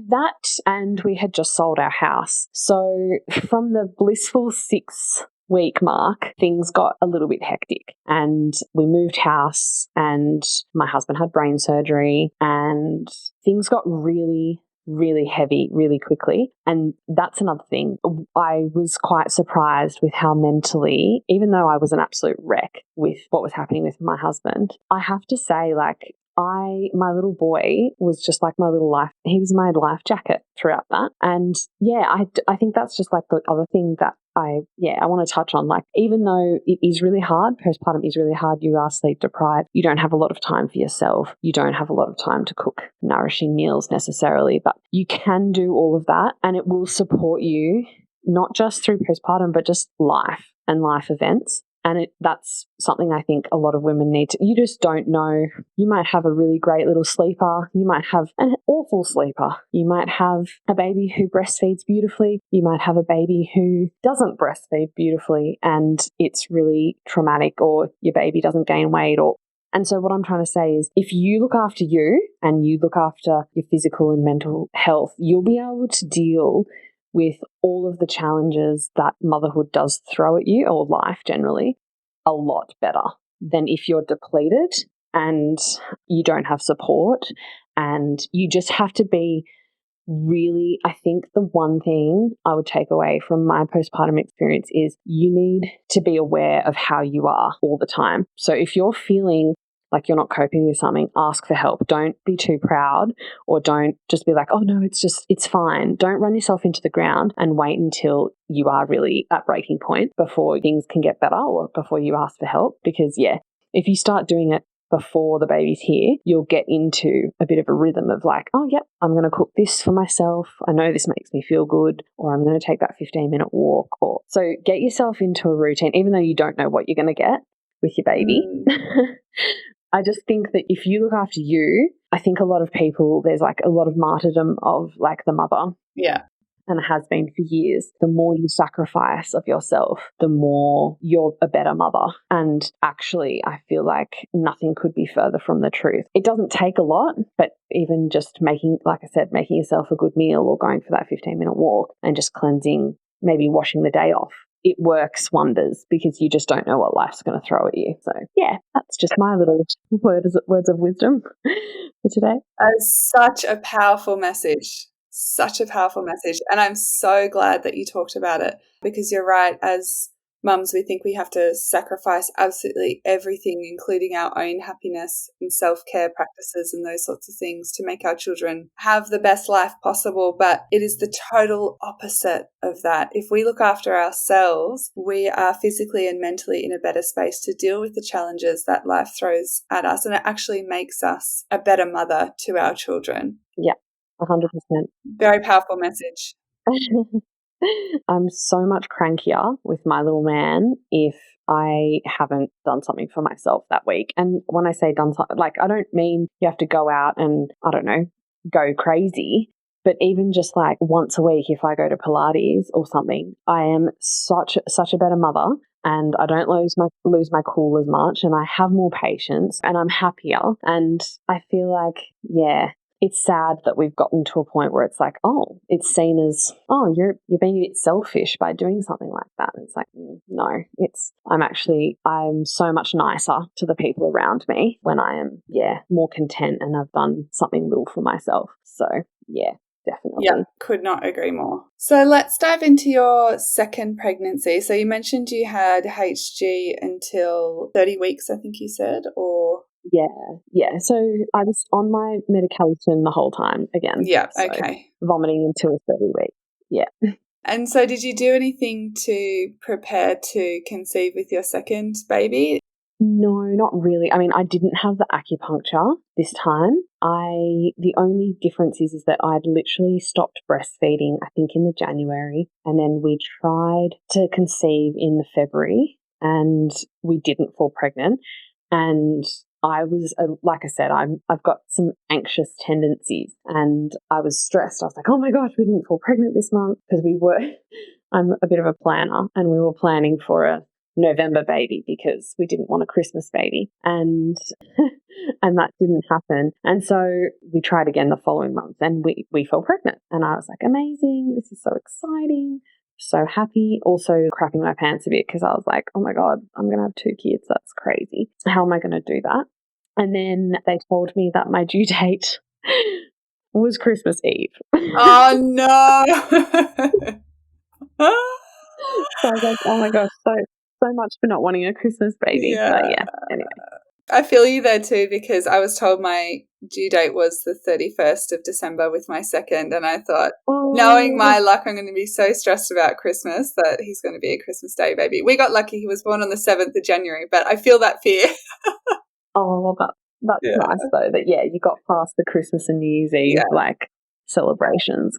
that, and we had just sold our house. So from the blissful 6-week mark, things got a little bit hectic, and we moved house, and my husband had brain surgery, and things got really, really heavy really quickly. And that's another thing. I was quite surprised with how mentally, even though I was an absolute wreck with what was happening with my husband, I have to say, like, my little boy was just like my little life. He was my life jacket throughout that. And I think that's just like the other thing that I want to touch on. Like, even though it is really hard, postpartum is really hard, you are sleep deprived, you don't have a lot of time for yourself, you don't have a lot of time to cook nourishing meals necessarily, but you can do all of that, and it will support you not just through postpartum, but just life and life events. And that's something I think a lot of women need to, you just don't know. You might have a really great little sleeper. You might have an awful sleeper. You might have a baby who breastfeeds beautifully. You might have a baby who doesn't breastfeed beautifully and it's really traumatic, or your baby doesn't gain weight. And so what I'm trying to say is, if you look after you and you look after your physical and mental health, you'll be able to deal with all of the challenges that motherhood does throw at you, or life generally, a lot better than if you're depleted and you don't have support. And you just have to be really, I think the one thing I would take away from my postpartum experience is you need to be aware of how you are all the time. So if you're feeling like you're not coping with something, ask for help. Don't be too proud, or don't just be like, oh no, it's fine. Don't run yourself into the ground and wait until you are really at breaking point before things can get better, or before you ask for help. Because if you start doing it before the baby's here, you'll get into a bit of a rhythm of like, oh, yep, I'm going to cook this for myself. I know this makes me feel good, or I'm going to take that 15-minute walk. Or so get yourself into a routine, even though you don't know what you're going to get with your baby. I just think that if you look after you, I think a lot of people, there's like a lot of martyrdom of like the mother. Yeah. And it has been for years. The more you sacrifice of yourself, the more you're a better mother. And actually, I feel like nothing could be further from the truth. It doesn't take a lot, but even just making, like I said, making yourself a good meal or going for that 15-minute walk and just cleansing, maybe washing the day off, it works wonders because you just don't know what life's going to throw at you. So, yeah, that's just my little words of wisdom for today. That's such a powerful message. Such a powerful message. And I'm so glad that you talked about it, because you're right. As mums, we think we have to sacrifice absolutely everything, including our own happiness and self-care practices and those sorts of things to make our children have the best life possible. But it is the total opposite of that. If we look after ourselves, we are physically and mentally in a better space to deal with the challenges that life throws at us. And it actually makes us a better mother to our children. Yeah. 100%. Very powerful message. I'm so much crankier with my little man if I haven't done something for myself that week. And when I say done something, like I don't mean you have to go out and, I don't know, go crazy. But even just like once a week, if I go to Pilates or something, I am such a better mother. And I don't lose my cool as much, and I have more patience, and I'm happier. And I feel like, yeah, it's sad that we've gotten to a point where it's like, oh, it's seen as, oh, you're being a bit selfish by doing something like that. And it's like, no, I'm so much nicer to the people around me when I am, more content and I've done something little for myself. So, yeah. Definitely. Yeah, could not agree more. So let's dive into your second pregnancy. So you mentioned you had HG until 30 weeks, I think you said, or? Yeah. So I was on my medication the whole time again. Yeah, so okay. Vomiting until 30 weeks. Yeah. And so did you do anything to prepare to conceive with your second baby? No, not really. I mean, I didn't have the acupuncture this time. The only difference is that I'd literally stopped breastfeeding, I think in the January, and then we tried to conceive in the February and we didn't fall pregnant. And I was, like I said, I've got some anxious tendencies and I was stressed. I was like, oh my gosh, we didn't fall pregnant this month because I'm a bit of a planner and we were planning for a November baby because we didn't want a Christmas baby, and that didn't happen. And so we tried again the following month and we fell pregnant, and I was like, amazing, this is so exciting, so happy. Also crapping my pants a bit because I was like, oh my God, I'm going to have 2 kids. That's crazy. How am I going to do that? And then they told me that my due date was Christmas Eve. Oh no. So I was like, oh my gosh, so much for not wanting a Christmas baby. Yeah. But yeah, anyway. I feel you there too, because I was told my due date was the 31st of December with my second, and I thought, knowing my luck, I'm going to be so stressed about Christmas that he's going to be a Christmas Day baby. We got lucky. He was born on the 7th of January, but I feel that fear. Oh, that's nice though, that, you got past the Christmas and New Year's Eve, celebrations.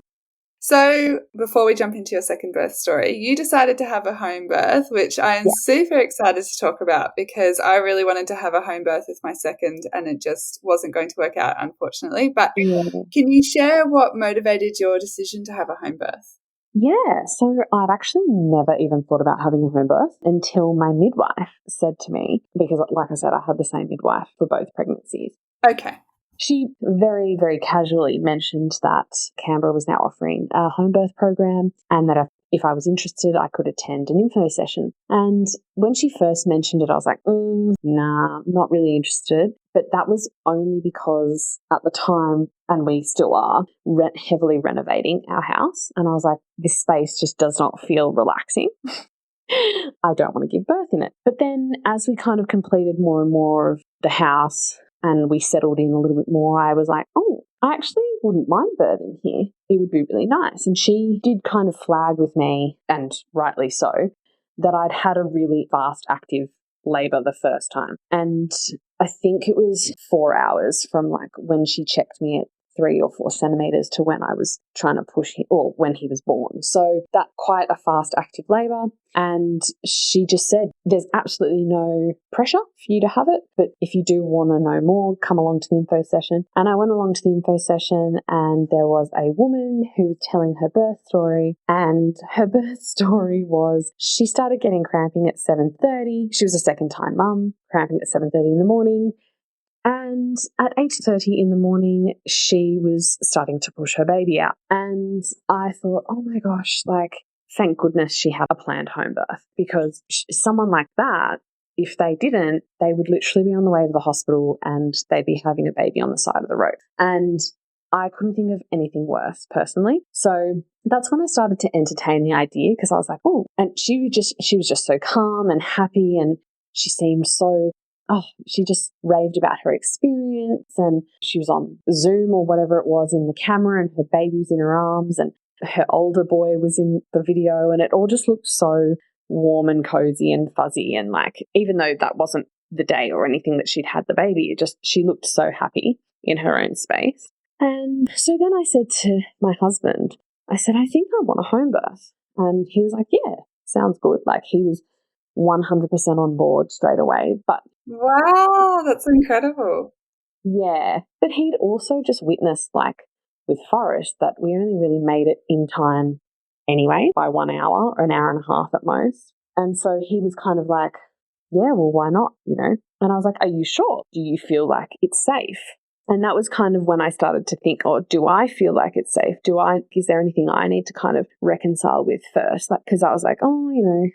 So before we jump into your second birth story, you decided to have a home birth, which I am super excited to talk about because I really wanted to have a home birth with my second and it just wasn't going to work out, unfortunately. But can you share what motivated your decision to have a home birth? Yeah, so I'd actually never even thought about having a home birth until my midwife said to me, because like I said, I had the same midwife for both pregnancies. Okay. She very, very casually mentioned that Canberra was now offering a home birth program and that if I was interested, I could attend an info session. And when she first mentioned it, I was like, nah, not really interested. But that was only because at the time, and we still are, heavily renovating our house. And I was like, this space just does not feel relaxing. I don't want to give birth in it. But then as we kind of completed more and more of the house, and we settled in a little bit more, I was like, oh, I actually wouldn't mind birthing here. It would be really nice. And she did kind of flag with me, and rightly so, that I'd had a really fast, active labor the first time. And I think it was 4 hours from like when she checked me at 3 or 4 centimeters to when I was trying to push him, or when he was born. So that quite a fast active labor. And she just said, there's absolutely no pressure for you to have it, but if you do want to know more, come along to the info session. And I went along to the info session, and there was a woman who was telling her birth story, and her birth story was she started getting cramping at 7:30. She was a second-time mum, cramping at 7:30 in the morning. And at 8:30 in the morning, she was starting to push her baby out. And I thought, oh my gosh, like, thank goodness she had a planned home birth, because someone like that, if they didn't, they would literally be on the way to the hospital and they'd be having a baby on the side of the road. And I couldn't think of anything worse personally. So that's when I started to entertain the idea, because I was like, oh, and she was just so calm and happy, and she seemed so, she just raved about her experience, and she was on Zoom or whatever it was in the camera, and her baby was in her arms, and her older boy was in the video, and it all just looked so warm and cozy and fuzzy. And like, even though that wasn't the day or anything that she'd had the baby, she looked so happy in her own space. And so then I said to my husband, I said, I think I want a home birth. And he was like, yeah, sounds good. Like, he was 100% on board straight away. But wow, that's incredible. Yeah, but he'd also just witnessed, like with Forrest, that we only really made it in time anyway, by 1 hour or an hour and a half at most. And so he was kind of like, yeah, well, why not, you know? And I was like, are you sure? Do you feel like it's safe? And that was kind of when I started to think, oh, do I feel like it's safe? Is there anything I need to kind of reconcile with first? Like, because I was like, oh, you know,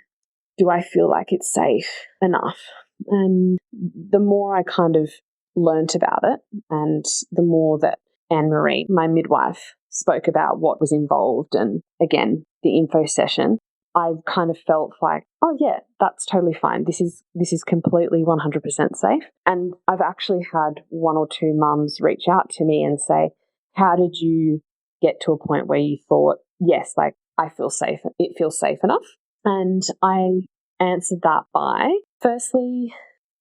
do I feel like it's safe enough? And the more I kind of learnt about it, and the more that Anne-Marie, my midwife, spoke about what was involved, and again, the info session, I kind of felt like, oh yeah, that's totally fine. This is completely 100% safe. And I've actually had 1 or 2 mums reach out to me and say, how did you get to a point where you thought, yes, like, I feel safe, it feels safe enough? And I answered that by, firstly,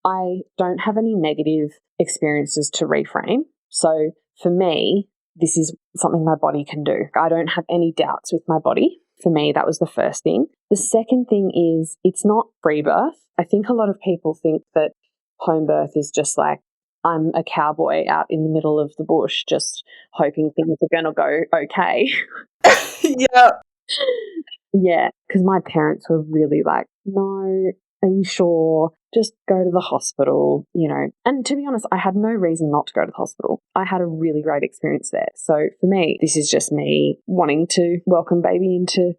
I don't have any negative experiences to reframe. So for me, this is something my body can do. I don't have any doubts with my body. For me, that was the first thing. The second thing is, it's not free birth. I think a lot of people think that home birth is just like, I'm a cowboy out in the middle of the bush just hoping things are going to go okay. Yeah. Yeah, because my parents were really like, no, are you sure? Just go to the hospital, you know. And to be honest, I had no reason not to go to the hospital. I had a really great experience there. So for me, this is just me wanting to welcome baby into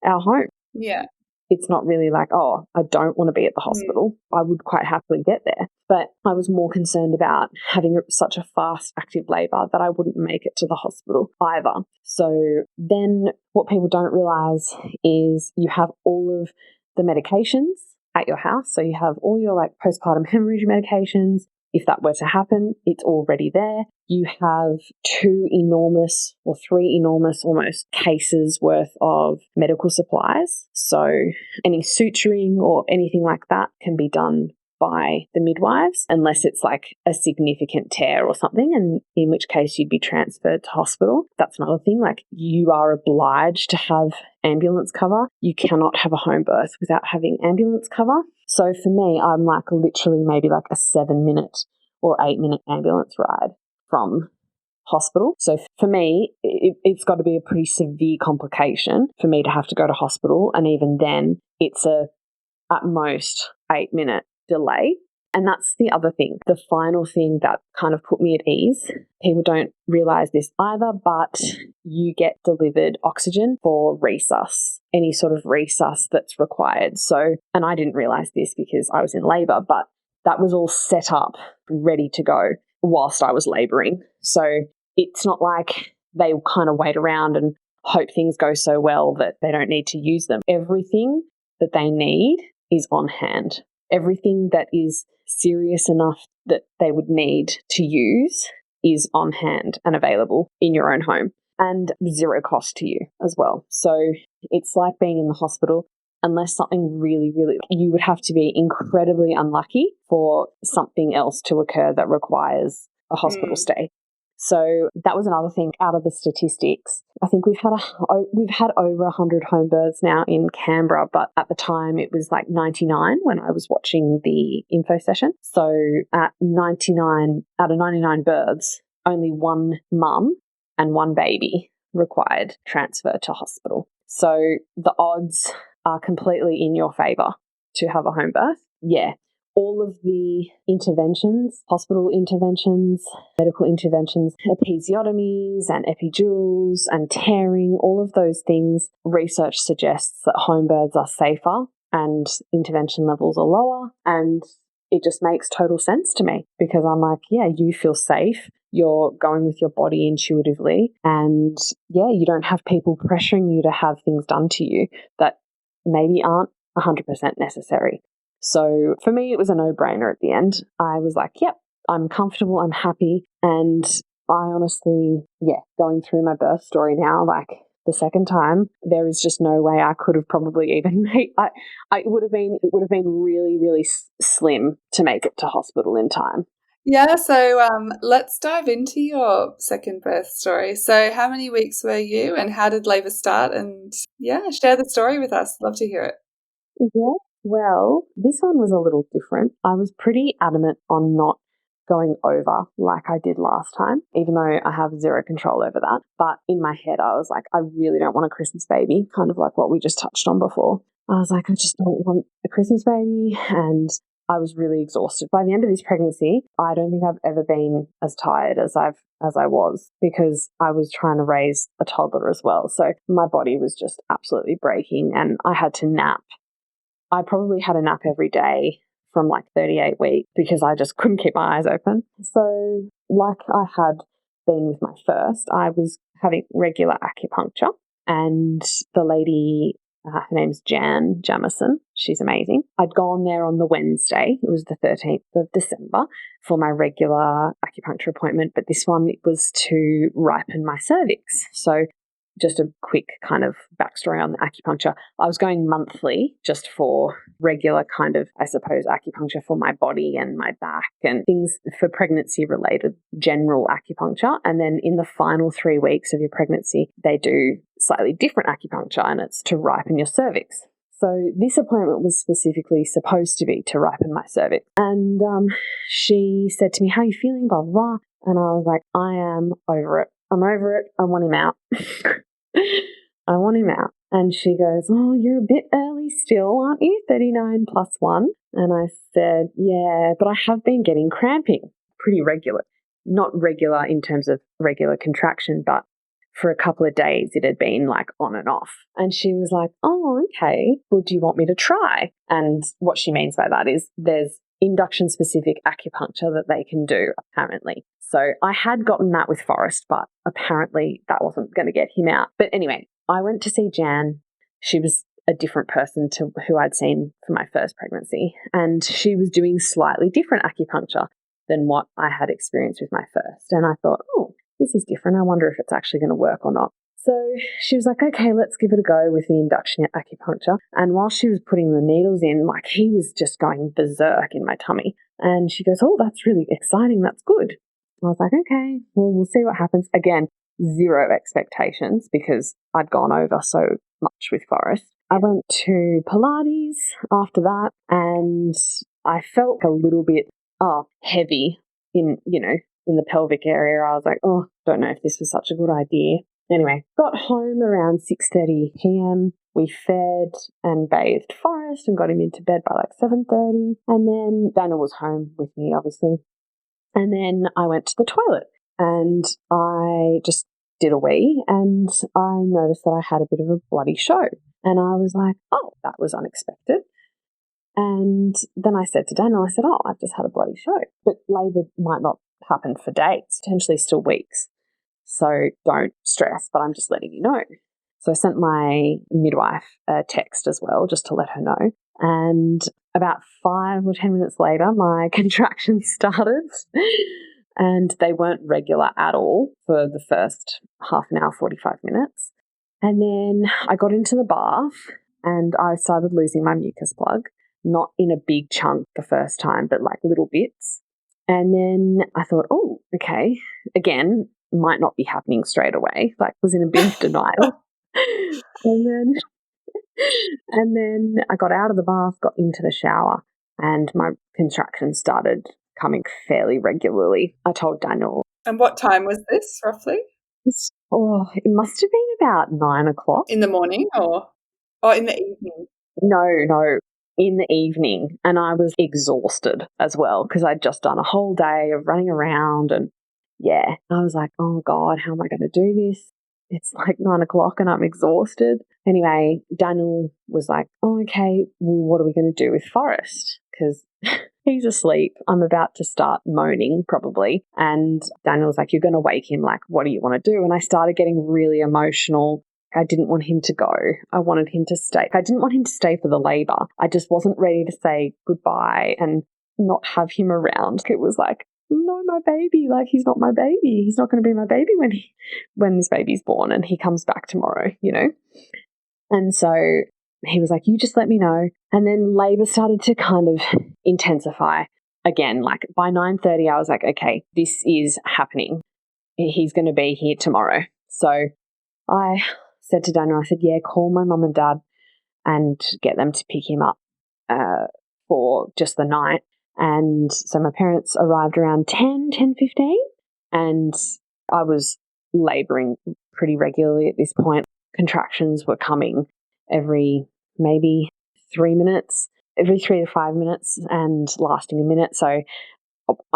our home. Yeah. It's not really like, oh, I don't want to be at the hospital. I would quite happily get there. But I was more concerned about having such a fast active labour that I wouldn't make it to the hospital either. So then what people don't realise is you have all of the medications at your house. So you have all your like postpartum hemorrhage medications. If that were to happen, it's already there. You have 2 enormous or 3 enormous almost cases worth of medical supplies. So any suturing or anything like that can be done by the midwives, unless it's like a significant tear or something, and in which case you'd be transferred to hospital. That's another thing. Like, you are obliged to have ambulance cover. You cannot have a home birth without having ambulance cover. So for me, I'm like literally maybe like a 7-minute or 8-minute ambulance ride from hospital. So for me, it's got to be a pretty severe complication for me to have to go to hospital. And even then, it's at most 8-minute delay. And that's the other thing. The final thing that kind of put me at ease, people don't realise this either, but you get delivered oxygen for resus, any sort of resus that's required. So, and I didn't realise this because I was in labour, but that was all set up, ready to go whilst I was labouring. So it's not like they kind of wait around and hope things go so well that they don't need to use them. Everything that they need is on hand. Everything that is serious enough that they would need to use is on hand and available in your own home, and 0 cost to you as well. So it's like being in the hospital. unless something really, really, you would have to be incredibly unlucky for something else to occur that requires a hospital stay. So that was another thing out of the statistics. I think we've had over 100 home births now in Canberra, but at the time it was like 99 when I was watching the info session. So at 99 out of 99 births, only one mum and one baby required transfer to hospital. So the odds are completely in your favour to have a home birth. Yeah. All of the interventions, hospital interventions, medical interventions, episiotomies and epidurals and tearing, all of those things, research suggests that home births are safer and intervention levels are lower. And it just makes total sense to me because I'm like, yeah, you feel safe. You're going with your body intuitively. And yeah, you don't have people pressuring you to have things done to you that maybe aren't 100% necessary. So for me, it was a no-brainer at the end. I was like, yep, I'm comfortable, I'm happy. And I honestly, going through my birth story now, like the second time, there is just no way I could have probably even made, it would have been really, really slim to make it to hospital in time. Yeah, so let's dive into your second birth story. So how many weeks were you and how did labour start? And share the story with us. Love to hear it. Yeah. Well, this one was a little different. I was pretty adamant on not going over like I did last time, even though I have zero control over that. But in my head, I was like, I really don't want a Christmas baby, kind of like what we just touched on before. I was like, I just don't want a Christmas baby. And I was really exhausted. By the end of this pregnancy, I don't think I've ever been as tired as I was because I was trying to raise a toddler as well. So my body was just absolutely breaking and I had to nap. I probably had a nap every day from like 38 weeks because I just couldn't keep my eyes open. So like I had been with my first, I was having regular acupuncture and the lady, her name's Jan Jamison. She's amazing. I'd gone there on the Wednesday. It was the 13th of December for my regular acupuncture appointment, but this one was to ripen my cervix. So just a quick kind of backstory on the acupuncture. I was going monthly just for regular kind of, I suppose, acupuncture for my body and my back and things for pregnancy related general acupuncture. And then in the final 3 weeks of your pregnancy, they do slightly different acupuncture and it's to ripen your cervix. So this appointment was specifically supposed to be to ripen my cervix. And she said to me, how are you feeling? Blah, blah, blah. And I was like, I am over it. I'm over it. I want him out. I want him out. And she goes, oh, you're a bit early still, aren't you? 39 plus 1. And I said, yeah, but I have been getting cramping pretty regular. Not regular in terms of regular contraction, but for a couple of days it had been like on and off. And she was like, oh, okay, well, do you want me to try? And what she means by that is there's induction specific acupuncture that they can do apparently. So I had gotten that with Forrest, but apparently that wasn't going to get him out. But anyway, I went to see Jan. She was a different person to who I'd seen for my first pregnancy. And she was doing slightly different acupuncture than what I had experienced with my first. And I thought, oh, this is different. I wonder if it's actually going to work or not. So she was like, okay, let's give it a go with the induction acupuncture. And while she was putting the needles in, like he was just going berserk in my tummy. And she goes, oh, that's really exciting. That's good. I was like, okay, well, we'll see what happens. Again, zero expectations because I'd gone over so much with Forrest. I went to Pilates after that and I felt a little bit heavy in the pelvic area. I was like, oh, don't know if this was such a good idea. Anyway, got home around 6:30 p.m. We fed and bathed Forrest and got him into bed by like 7:30. And then Danielle was home with me, obviously. And then I went to the toilet and I just did a wee and I noticed that I had a bit of a bloody show. And I was like, oh, that was unexpected. And then I said to Daniel, I said, oh, I've just had a bloody show. But labour might not happen for days, potentially still weeks. So don't stress, but I'm just letting you know. So I sent my midwife a text as well, just to let her know. And about 5 or 10 minutes later, my contractions started and they weren't regular at all for the first half an hour, 45 minutes. And then I got into the bath and I started losing my mucus plug, not in a big chunk the first time, but like little bits. And then I thought, oh, okay, again, might not be happening straight away, like was in a bit of denial. And then I got out of the bath, got into the shower, and my contractions started coming fairly regularly. I told Daniel. And what time was this, roughly? It must have been about 9 o'clock. In the morning or in the evening? No, in the evening. And I was exhausted as well because I'd just done a whole day of running around. And yeah, I was like, oh God, how am I going to do this? It's like 9 o'clock and I'm exhausted. Anyway, Daniel was like, oh, okay, well, what are we going to do with Forrest? Because he's asleep. I'm about to start moaning probably. And Daniel was like, you're going to wake him. Like, what do you want to do? And I started getting really emotional. I didn't want him to go. I wanted him to stay. I didn't want him to stay for the labour. I just wasn't ready to say goodbye and not have him around. It was like, no, my baby, like he's not my baby. He's not going to be my baby when this baby's born and he comes back tomorrow, you know? And so he was like, you just let me know. And then labour started to kind of intensify again. Like by 9:30, I was like, okay, this is happening. He's going to be here tomorrow. So I said to Daniel, I said, yeah, call my mum and dad and get them to pick him up for just the night. And so my parents arrived around 10:15, and I was labouring pretty regularly at this point. Contractions were coming every maybe 3 minutes, every 3 to 5 minutes and lasting a minute. So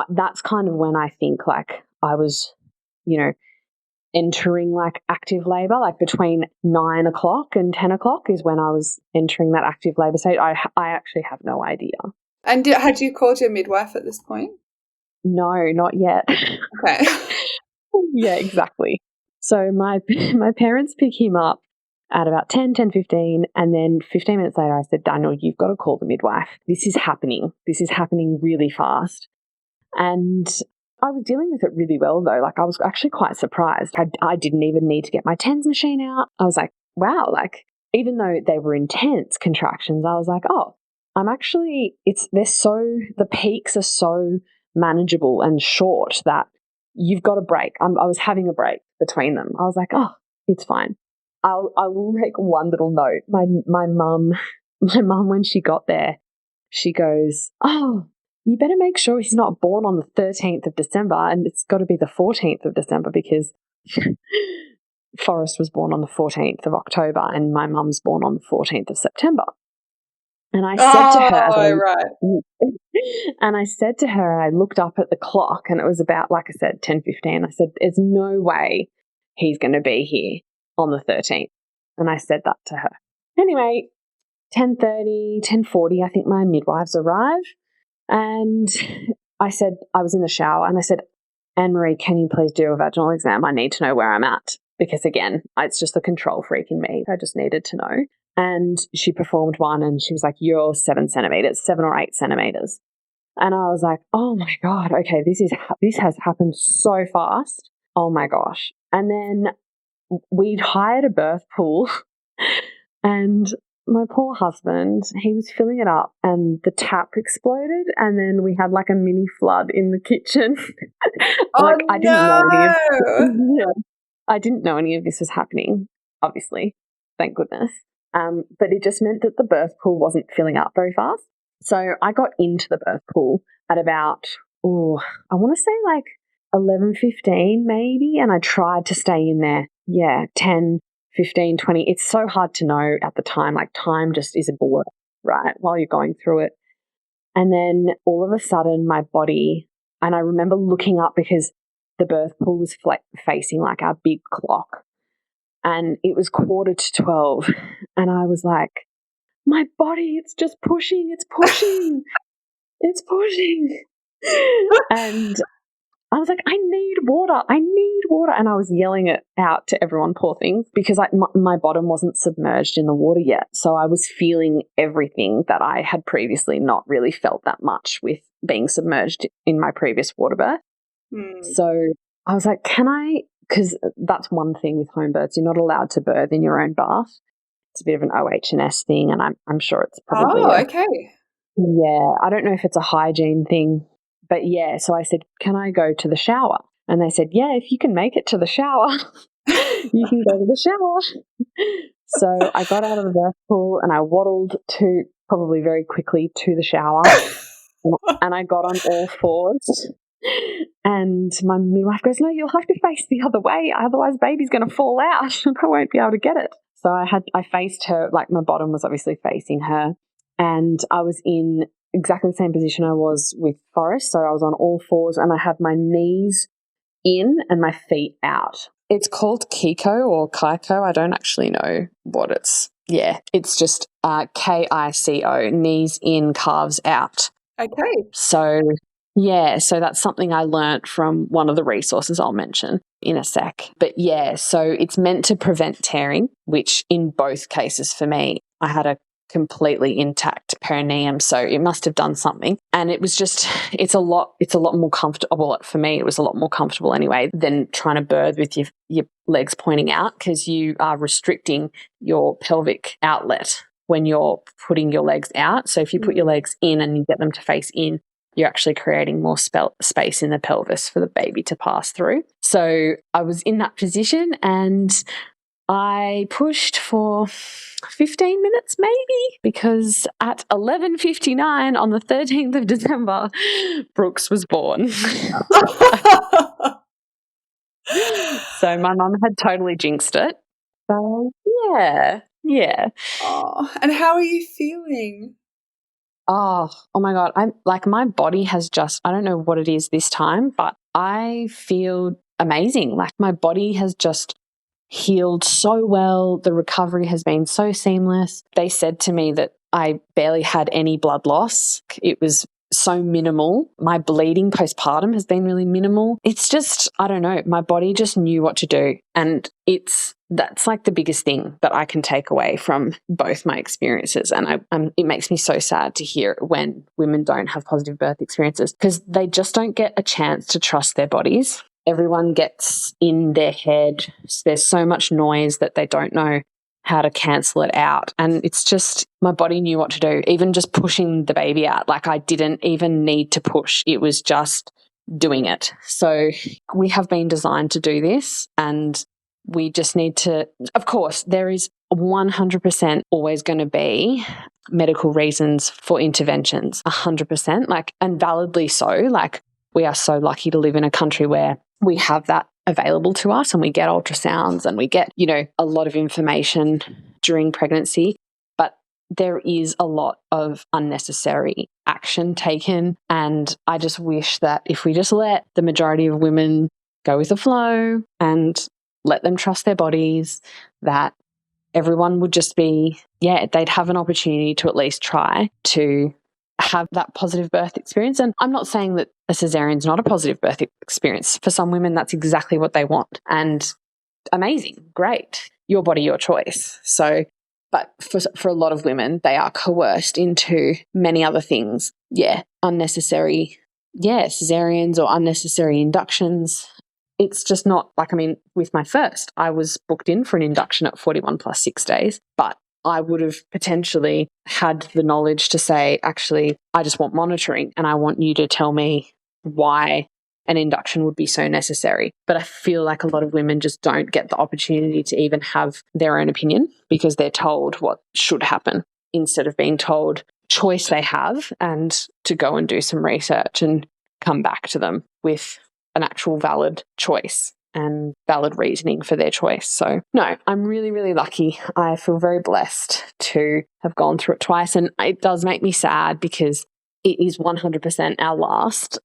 that's kind of when I think like I was, you know, entering like active labour, like between 9 o'clock and 10 o'clock is when I was entering that active labour stage. I actually have no idea. And had you called your midwife at this point? No, not yet. Okay. Yeah, exactly. So my parents pick him up at about 10:15, and then 15 minutes later I said, Daniel, you've got to call the midwife. This is happening. This is happening really fast. And I was dealing with it really well though. Like I was actually quite surprised. I didn't even need to get my TENS machine out. I was like, wow, like even though they were intense contractions, I was like, oh, the peaks are so manageable and short that you've got a break. I was having a break between them. I was like, oh, it's fine. I will make one little note. My mum, when she got there, she goes, oh, you better make sure he's not born on the 13th of December, and it's got to be the 14th of December because Forrest was born on the 14th of October and my mum's born on the 14th of September. And I said to her, and I said to her, I looked up at the clock and it was about, like I said, 10:15. I said, there's no way he's going to be here on the 13th. And I said that to her. Anyway, 10:30, 10:40, I think my midwives arrived. And I said, I was in the shower and I said, Anne-Marie, can you please do a vaginal exam? I need to know where I'm at. Because again, it's just the control freak in me. I just needed to know. And she performed one and she was like, you're 7 or 8 centimeters. And I was like, oh my God, okay, this has happened so fast. Oh my gosh. And then we'd hired a birth pool and my poor husband, he was filling it up and the tap exploded and then we had like a mini flood in the kitchen. I didn't know any of this was happening, obviously, thank goodness. But it just meant that the birth pool wasn't filling up very fast. So I got into the birth pool at about, I want to say like 11:15 maybe, and I tried to stay in there, 10, 15, 20. It's so hard to know at the time. Like time just is a blur, right, while you're going through it. And then all of a sudden my body, and I remember looking up because the birth pool was facing like our big clock and it was 11:45 and I was like, my body, it's just pushing, it's pushing, it's pushing. And I was like, I need water. And I was yelling it out to everyone, poor things, because my bottom wasn't submerged in the water yet. So I was feeling everything that I had previously not really felt that much with being submerged in my previous water birth. So I was like, because that's one thing with home births, you're not allowed to birth in your own bath. It's a bit of an OH&S thing, and I'm sure it's probably okay. Yeah, I don't know if it's a hygiene thing, but yeah, so I said, can I go to the shower? And they said, yeah, if you can make it to the shower, you can go to the shower. So I got out of the birth pool and I waddled probably very quickly to the shower, and I got on all fours. And my midwife goes, no, you'll have to face the other way, otherwise baby's going to fall out and I won't be able to get it. So I faced her, like my bottom was obviously facing her, and I was in exactly the same position I was with Forrest. So I was on all fours and I had my knees in and my feet out. It's called Kiko or Kaiko. I don't actually know what it's. Yeah, it's just KICO, knees in, calves out. Okay. So yeah, so that's something I learnt from one of the resources I'll mention in a sec. But yeah, so it's meant to prevent tearing, which in both cases for me, I had a completely intact perineum, so it must have done something. And it was just, it's a lot more comfortable. For me, it was a lot more comfortable anyway than trying to birth with your legs pointing out, because you are restricting your pelvic outlet when you're putting your legs out. So if you put your legs in and you get them to face in, you're actually creating more space in the pelvis for the baby to pass through. So I was in that position and I pushed for 15 minutes maybe, because at 11:59 on the 13th of December, Brooks was born. So my mum had totally jinxed it. So yeah. Oh, and how are you feeling? Oh my God. I'm like, my body has just, I don't know what it is this time, but I feel amazing. Like my body has just healed so well. The recovery has been so seamless. They said to me that I barely had any blood loss. It was so minimal. My bleeding postpartum has been really minimal. It's just, I don't know, my body just knew what to do. And that's like the biggest thing that I can take away from both my experiences. And it makes me so sad to hear when women don't have positive birth experiences, because they just don't get a chance to trust their bodies. Everyone gets in their head. There's so much noise that they don't know how to cancel it out. And it's just, my body knew what to do. Even just pushing the baby out, like I didn't even need to push. It was just doing it. So we have been designed to do this, and we just need to, of course, there is 100% always going to be medical reasons for interventions, 100%, like, and validly so. Like, we are so lucky to live in a country where we have that available to us, and we get ultrasounds and we get, a lot of information during pregnancy. But there is a lot of unnecessary action taken. And I just wish that if we just let the majority of women go with the flow and let them trust their bodies, that everyone would just be, they'd have an opportunity to at least try to have that positive birth experience. And I'm not saying that a cesarean is not a positive birth experience. For some women, that's exactly what they want. And amazing, great, your body, your choice. So, but for a lot of women, they are coerced into many other things. Unnecessary, cesareans or unnecessary inductions. It's just not like, with my first, I was booked in for an induction at 41 plus 6 days, but I would have potentially had the knowledge to say, actually, I just want monitoring and I want you to tell me why an induction would be so necessary. But I feel like a lot of women just don't get the opportunity to even have their own opinion, because they're told what should happen instead of being told choice they have, and to go and do some research and come back to them with an actual valid choice and valid reasoning for their choice. So no, I'm really, really lucky. I feel very blessed to have gone through it twice. And it does make me sad because it is 100% our last.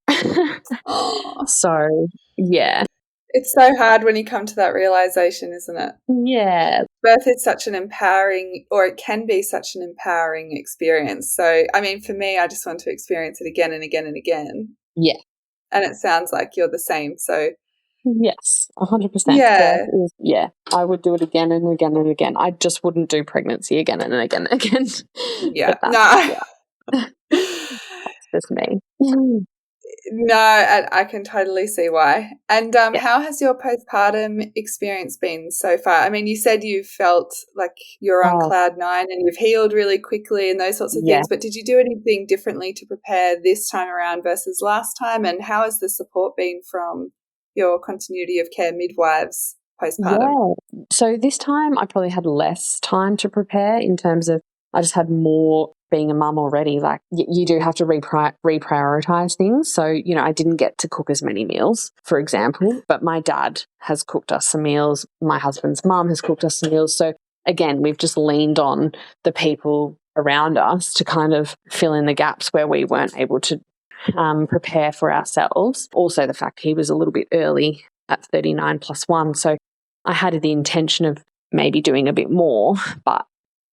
So yeah. It's so hard when you come to that realization, isn't it? Yeah. Birth is such an empowering, or it can be such an empowering experience. So, for me, I just want to experience it again and again and again. Yeah. And it sounds like you're the same. So yes, 100%. Yeah. I would do it again and again and again. I just wouldn't do pregnancy again and again and again. Yeah. That's just me. No, I can totally see why. And how has your postpartum experience been so far? I mean, you said you felt like you're on cloud nine and you've healed really quickly and those sorts of things, but did you do anything differently to prepare this time around versus last time? And how has the support been from your continuity of care midwives postpartum? Yeah. So this time I probably had less time to prepare in terms of I just had more being a mum already. Like you do have to reprioritize things. So, you know, I didn't get to cook as many meals, for example, but my dad has cooked us some meals. My husband's mum has cooked us some meals. So again, we've just leaned on the people around us to kind of fill in the gaps where we weren't able to prepare for ourselves. Also the fact he was a little bit early at 39 plus 1. So I had the intention of maybe doing a bit more, but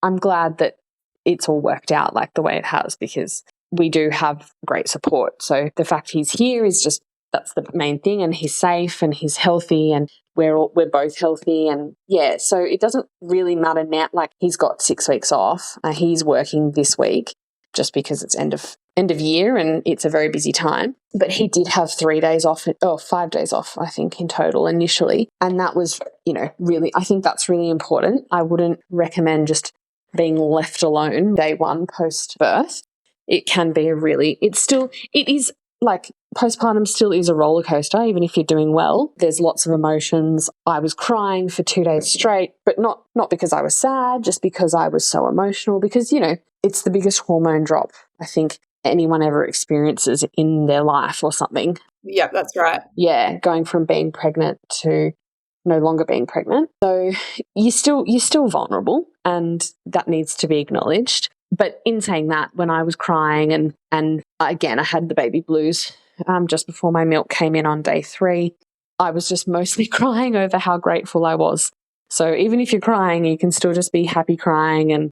I'm glad that it's all worked out like the way it has because we do have great support. So the fact he's here is just, that's the main thing, and he's safe and he's healthy and we're both healthy. And yeah, so it doesn't really matter now. Like he's got 6 weeks off. He's working this week just because it's end of year and it's a very busy time. But he did have 3 days off, or 5 days off, I think, in total initially. And that was, you know, really, I think that's really important. I wouldn't recommend just being left alone day one post-birth. It can be it is like postpartum still is a roller coaster, even if you're doing well. There's lots of emotions. I was crying for 2 days straight, but not because I was sad, just because I was so emotional because, you know, it's the biggest hormone drop I think anyone ever experiences in their life or something. Yep, that's right. Yeah, going from being pregnant to no longer being pregnant. So you're still vulnerable and that needs to be acknowledged. But in saying that, when I was crying and again, I had the baby blues just before my milk came in on day 3, I was just mostly crying over how grateful I was. So even if you're crying, you can still just be happy crying and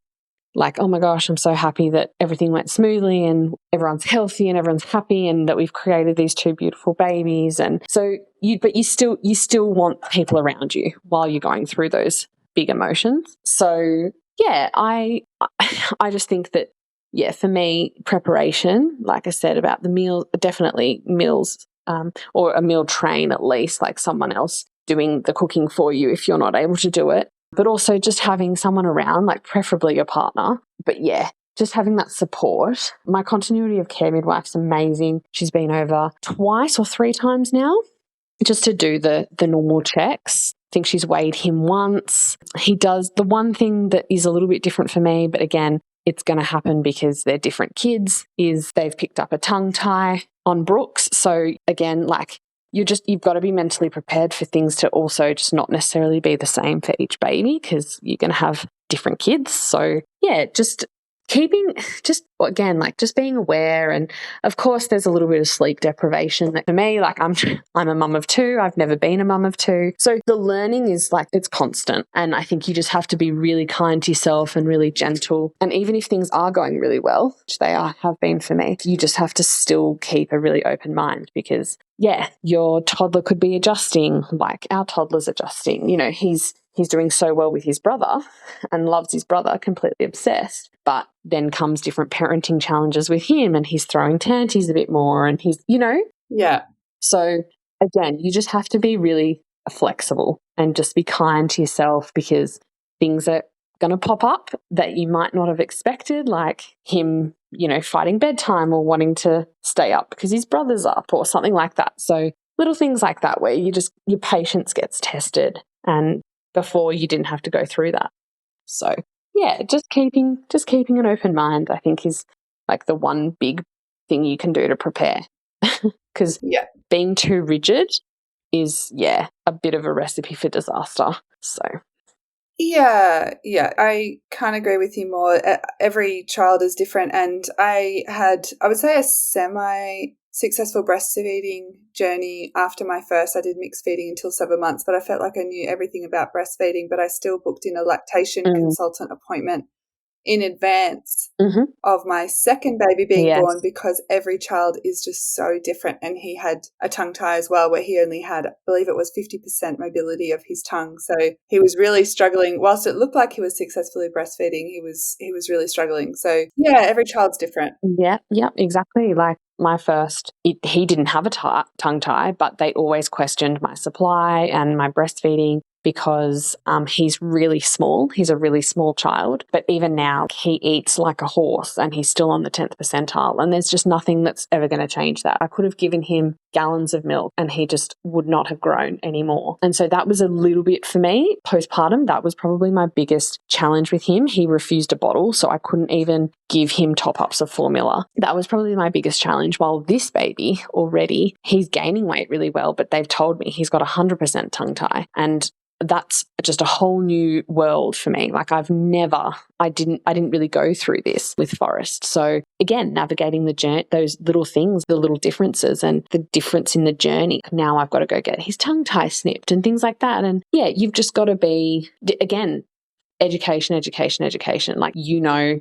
like, oh my gosh, I'm so happy that everything went smoothly and everyone's healthy and everyone's happy and that we've created these 2 beautiful babies. And so you still want people around you while you're going through those big emotions. So yeah, I just think that, yeah, for me, preparation, like I said about the meal, definitely meals, or a meal train at least, like someone else doing the cooking for you if you're not able to do it. But also just having someone around, like preferably your partner. But yeah, just having that support. My continuity of care midwife's amazing. She's been over 2 or 3 times now just to do the normal checks. I think she's weighed him once. He does the one thing that is a little bit different for me, but again, it's going to happen because they're different kids, is they've picked up a tongue tie on Brooks. So again, like you've got to be mentally prepared for things to also just not necessarily be the same for each baby because you're going to have different kids. So yeah, just being aware. And of course there's a little bit of sleep deprivation that for me, like I'm a mum of 2. I've never been a mum of 2. So the learning is like, it's constant. And I think you just have to be really kind to yourself and really gentle. And even if things are going really well, which have been for me, you just have to still keep a really open mind because yeah, your toddler could be adjusting like our toddler's adjusting. You know, he's doing so well with his brother and loves his brother, completely obsessed. But then comes different parenting challenges with him and he's throwing tanties a bit more and he's, you know. Yeah. So again, you just have to be really flexible and just be kind to yourself because things are going to pop up that you might not have expected, like him, you know, fighting bedtime or wanting to stay up because his brother's up or something like that. So little things like that where your patience gets tested, and before you didn't have to go through that. So yeah, just keeping an open mind, I think, is like the one big thing you can do to prepare. Because being too rigid is, a bit of a recipe for disaster. So yeah, I can't agree with you more. Every child is different, and I would say, a semi-successful breastfeeding journey after my first. I did mixed feeding until 7 months, but I felt like I knew everything about breastfeeding, but I still booked in a lactation consultant appointment in advance of my second baby being born because every child is just so different. And he had a tongue tie as well, where he only had, I believe it was 50% mobility of his tongue. So he was really struggling. Whilst it looked like he was successfully breastfeeding, he was really struggling. So yeah, every child's different. Yeah, exactly. Like my first, he didn't have a tongue tie, but they always questioned my supply and my breastfeeding because he's really small. He's a really small child. But even now, he eats like a horse and he's still on the 10th percentile. And there's just nothing that's ever going to change that. I could have given him gallons of milk and he just would not have grown anymore. And so that was a little bit for me. Postpartum, that was probably my biggest challenge with him. He refused a bottle, so I couldn't even give him top-ups of formula. That was probably my biggest challenge. While this baby already, he's gaining weight really well, but they've told me he's got 100% tongue tie. And that's just a whole new world for me. Like I didn't really go through this with Forrest. So again, navigating the journey, those little things, the little differences and the difference in the journey. Now I've got to go get his tongue tie snipped and things like that. And yeah, you've just got to be, again, education. Like,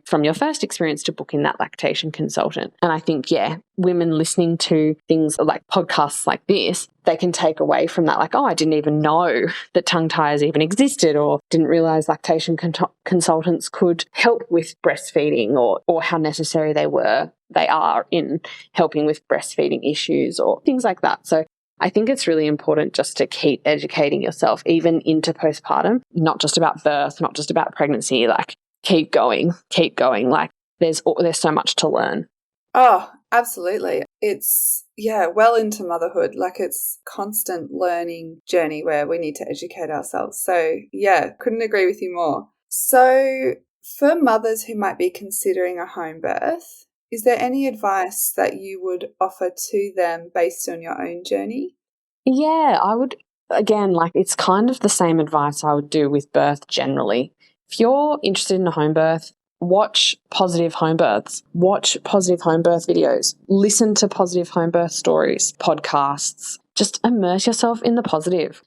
from your first experience to book in that lactation consultant. And I think, women listening to things like podcasts like this, they can take away from that, like, oh, I didn't even know that tongue ties even existed, or didn't realize lactation consultants could help with breastfeeding, or how necessary they are in helping with breastfeeding issues or things like that. So I think it's really important just to keep educating yourself, even into postpartum, not just about birth, not just about pregnancy, like keep going. Like there's so much to learn. Oh, absolutely. It's, well into motherhood. Like it's constant learning journey where we need to educate ourselves. So couldn't agree with you more. So for mothers who might be considering a home birth, is there any advice that you would offer to them based on your own journey? Yeah, I would, again, like it's kind of the same advice I would do with birth generally. If you're interested in a home birth, watch positive home births, watch positive home birth videos, listen to positive home birth stories, podcasts, just immerse yourself in the positive.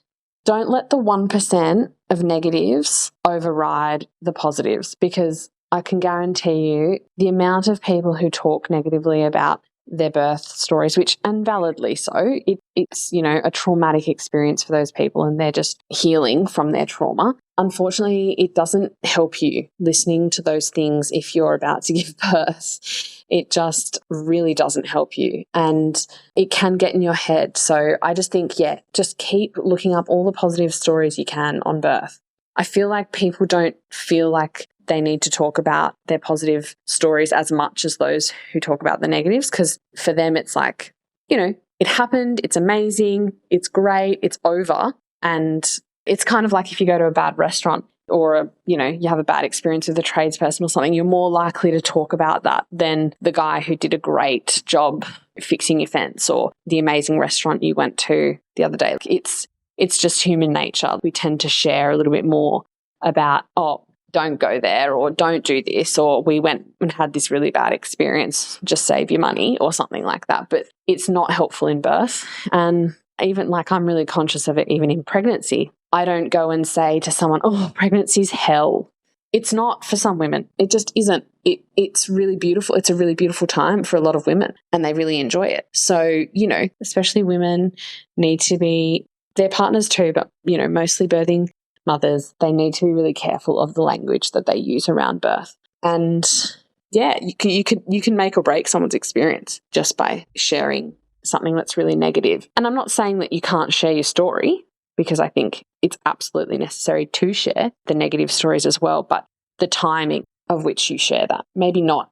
Don't let the 1% of negatives override the positives, because I can guarantee you the amount of people who talk negatively about their birth stories, which, and validly so, it's a traumatic experience for those people and they're just healing from their trauma. Unfortunately, it doesn't help you listening to those things if you're about to give birth. It just really doesn't help you and it can get in your head. So I just think, just keep looking up all the positive stories you can on birth. I feel like people don't feel like they need to talk about their positive stories as much as those who talk about the negatives, because for them it's like, it happened, it's amazing, it's great, it's over. And it's kind of like if you go to a bad restaurant or, you have a bad experience with a tradesperson or something, you're more likely to talk about that than the guy who did a great job fixing your fence or the amazing restaurant you went to the other day. It's just human nature. We tend to share a little bit more about, don't go there, or don't do this, or we went and had this really bad experience, just save your money or something like that. But it's not helpful in birth. And even like I'm really conscious of it even in pregnancy. I don't go and say to someone, oh, pregnancy's hell. It's not for some women. It just isn't. It's really beautiful. It's a really beautiful time for a lot of women and they really enjoy it. So, especially women need to be, their partners too, but, mostly birthing mothers, they need to be really careful of the language that they use around birth. And you can make or break someone's experience just by sharing something that's really negative. And I'm not saying that you can't share your story, because I think it's absolutely necessary to share the negative stories as well, but the timing of which you share that, maybe not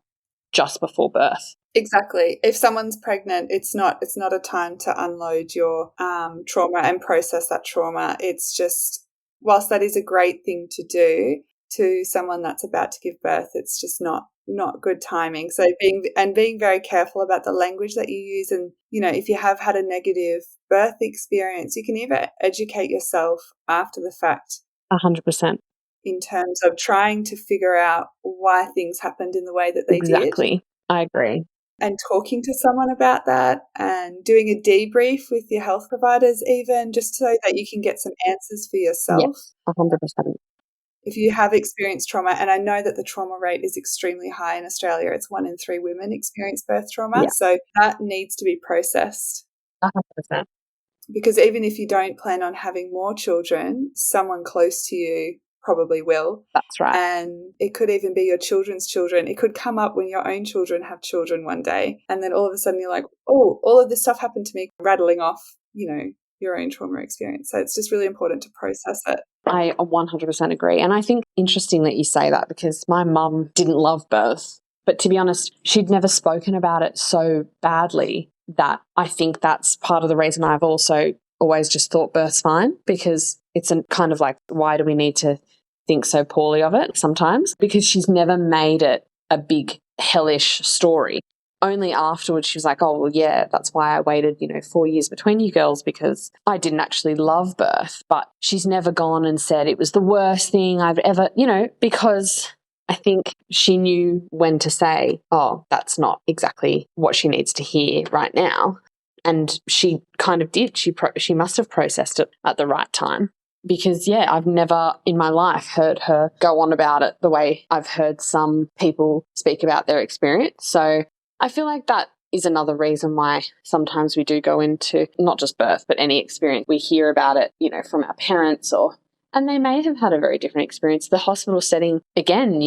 just before birth. Exactly. If someone's pregnant, it's not a time to unload your trauma and process that trauma. It's just, whilst that is a great thing to do to someone that's about to give birth, it's just not good timing. So being very careful about the language that you use. And, if you have had a negative birth experience, you can either educate yourself after the fact. 100%. In terms of trying to figure out why things happened in the way that they did. Exactly. I agree. And talking to someone about that and doing a debrief with your health providers even, just so that you can get some answers for yourself. Yes, 100%. If you have experienced trauma, and I know that the trauma rate is extremely high in Australia, it's 1 in 3 women experience birth trauma. Yeah. So that needs to be processed. 100%. Because even if you don't plan on having more children, someone close to you probably will. That's right. And it could even be your children's children. It could come up when your own children have children one day. And then all of a sudden you're like, oh, all of this stuff happened to me, rattling off, your own trauma experience. So it's just really important to process it. I 100% agree. And I think interesting that you say that, because my mum didn't love birth. But to be honest, she'd never spoken about it so badly that I think that's part of the reason I've also always just thought birth's fine, because it's a kind of like, why do we need to think so poorly of it sometimes? Because she's never made it a big hellish story. Only afterwards she was like, oh, well, yeah, that's why I waited, 4 years between you girls, because I didn't actually love birth. But she's never gone and said it was the worst thing I've ever, because I think she knew when to say, oh, that's not exactly what she needs to hear right now. And she kind of did. She must have processed it at the right time. Because, yeah, I've never in my life heard her go on about it the way I've heard some people speak about their experience. So I feel like that is another reason why sometimes we do go into not just birth, but any experience. We hear about it, from our parents, and they may have had a very different experience. The hospital setting, again,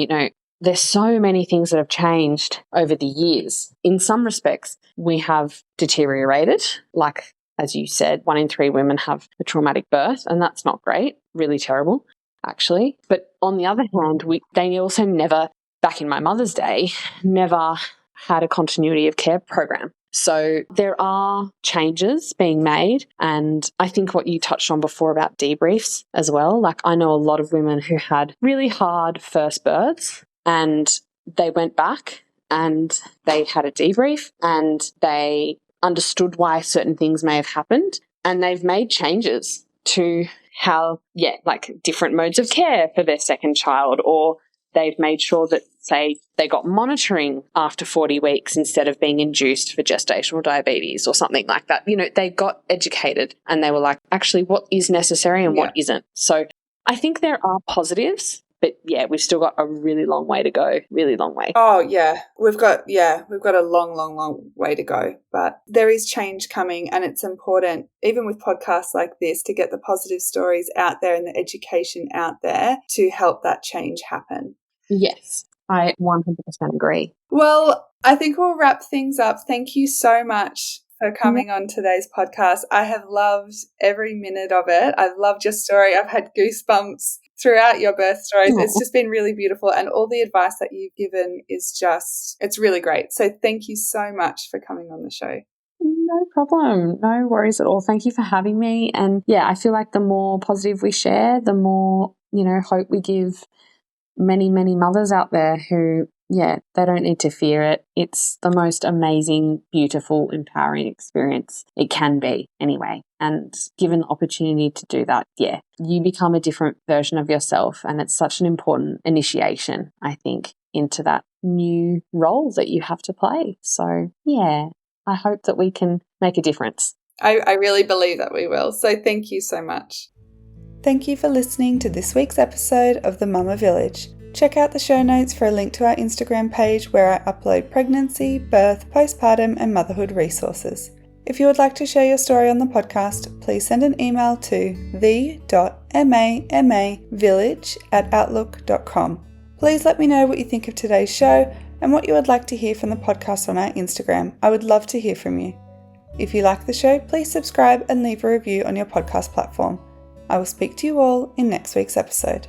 there's so many things that have changed over the years. In some respects, we have deteriorated, like, as you said, 1 in 3 women have a traumatic birth, and that's not great, really terrible, actually. But on the other hand, they also never, back in my mother's day, never had a continuity of care program. So there are changes being made, and I think what you touched on before about debriefs as well, like I know a lot of women who had really hard first births and they went back and they had a debrief and they understood why certain things may have happened, and they've made changes to how, like different modes of care for their second child, or they've made sure that, say, they got monitoring after 40 weeks instead of being induced for gestational diabetes or something like that. They got educated and they were like, actually, what is necessary and what isn't? So I think there are positives, but we've still got a really long way to go, really long way. Oh, yeah. We've got a long way to go, but there is change coming, and it's important, even with podcasts like this, to get the positive stories out there and the education out there to help that change happen. Yes, I 100% agree. Well, I think we'll wrap things up. Thank you so much for coming on today's podcast. I have loved every minute of it. I've loved your story. I've had goosebumps throughout your birth stories. It's just been really beautiful, and all the advice that you've given is it's really great. So thank you so much for coming on the show. No problem. No worries at all. Thank you for having me. And I feel like the more positive we share, the more, hope we give many, many mothers out there who, they don't need to fear it. It's the most amazing, beautiful, empowering experience it can be anyway. And given the opportunity to do that, you become a different version of yourself. And it's such an important initiation, I think, into that new role that you have to play. So, I hope that we can make a difference. I really believe that we will. So thank you so much. Thank you for listening to this week's episode of The Mama Village. Check out the show notes for a link to our Instagram page where I upload pregnancy, birth, postpartum and motherhood resources. If you would like to share your story on the podcast, please send an email to the.mamavillage@outlook.com. Please let me know what you think of today's show and what you would like to hear from the podcast on our Instagram. I would love to hear from you. If you like the show, please subscribe and leave a review on your podcast platform. I will speak to you all in next week's episode.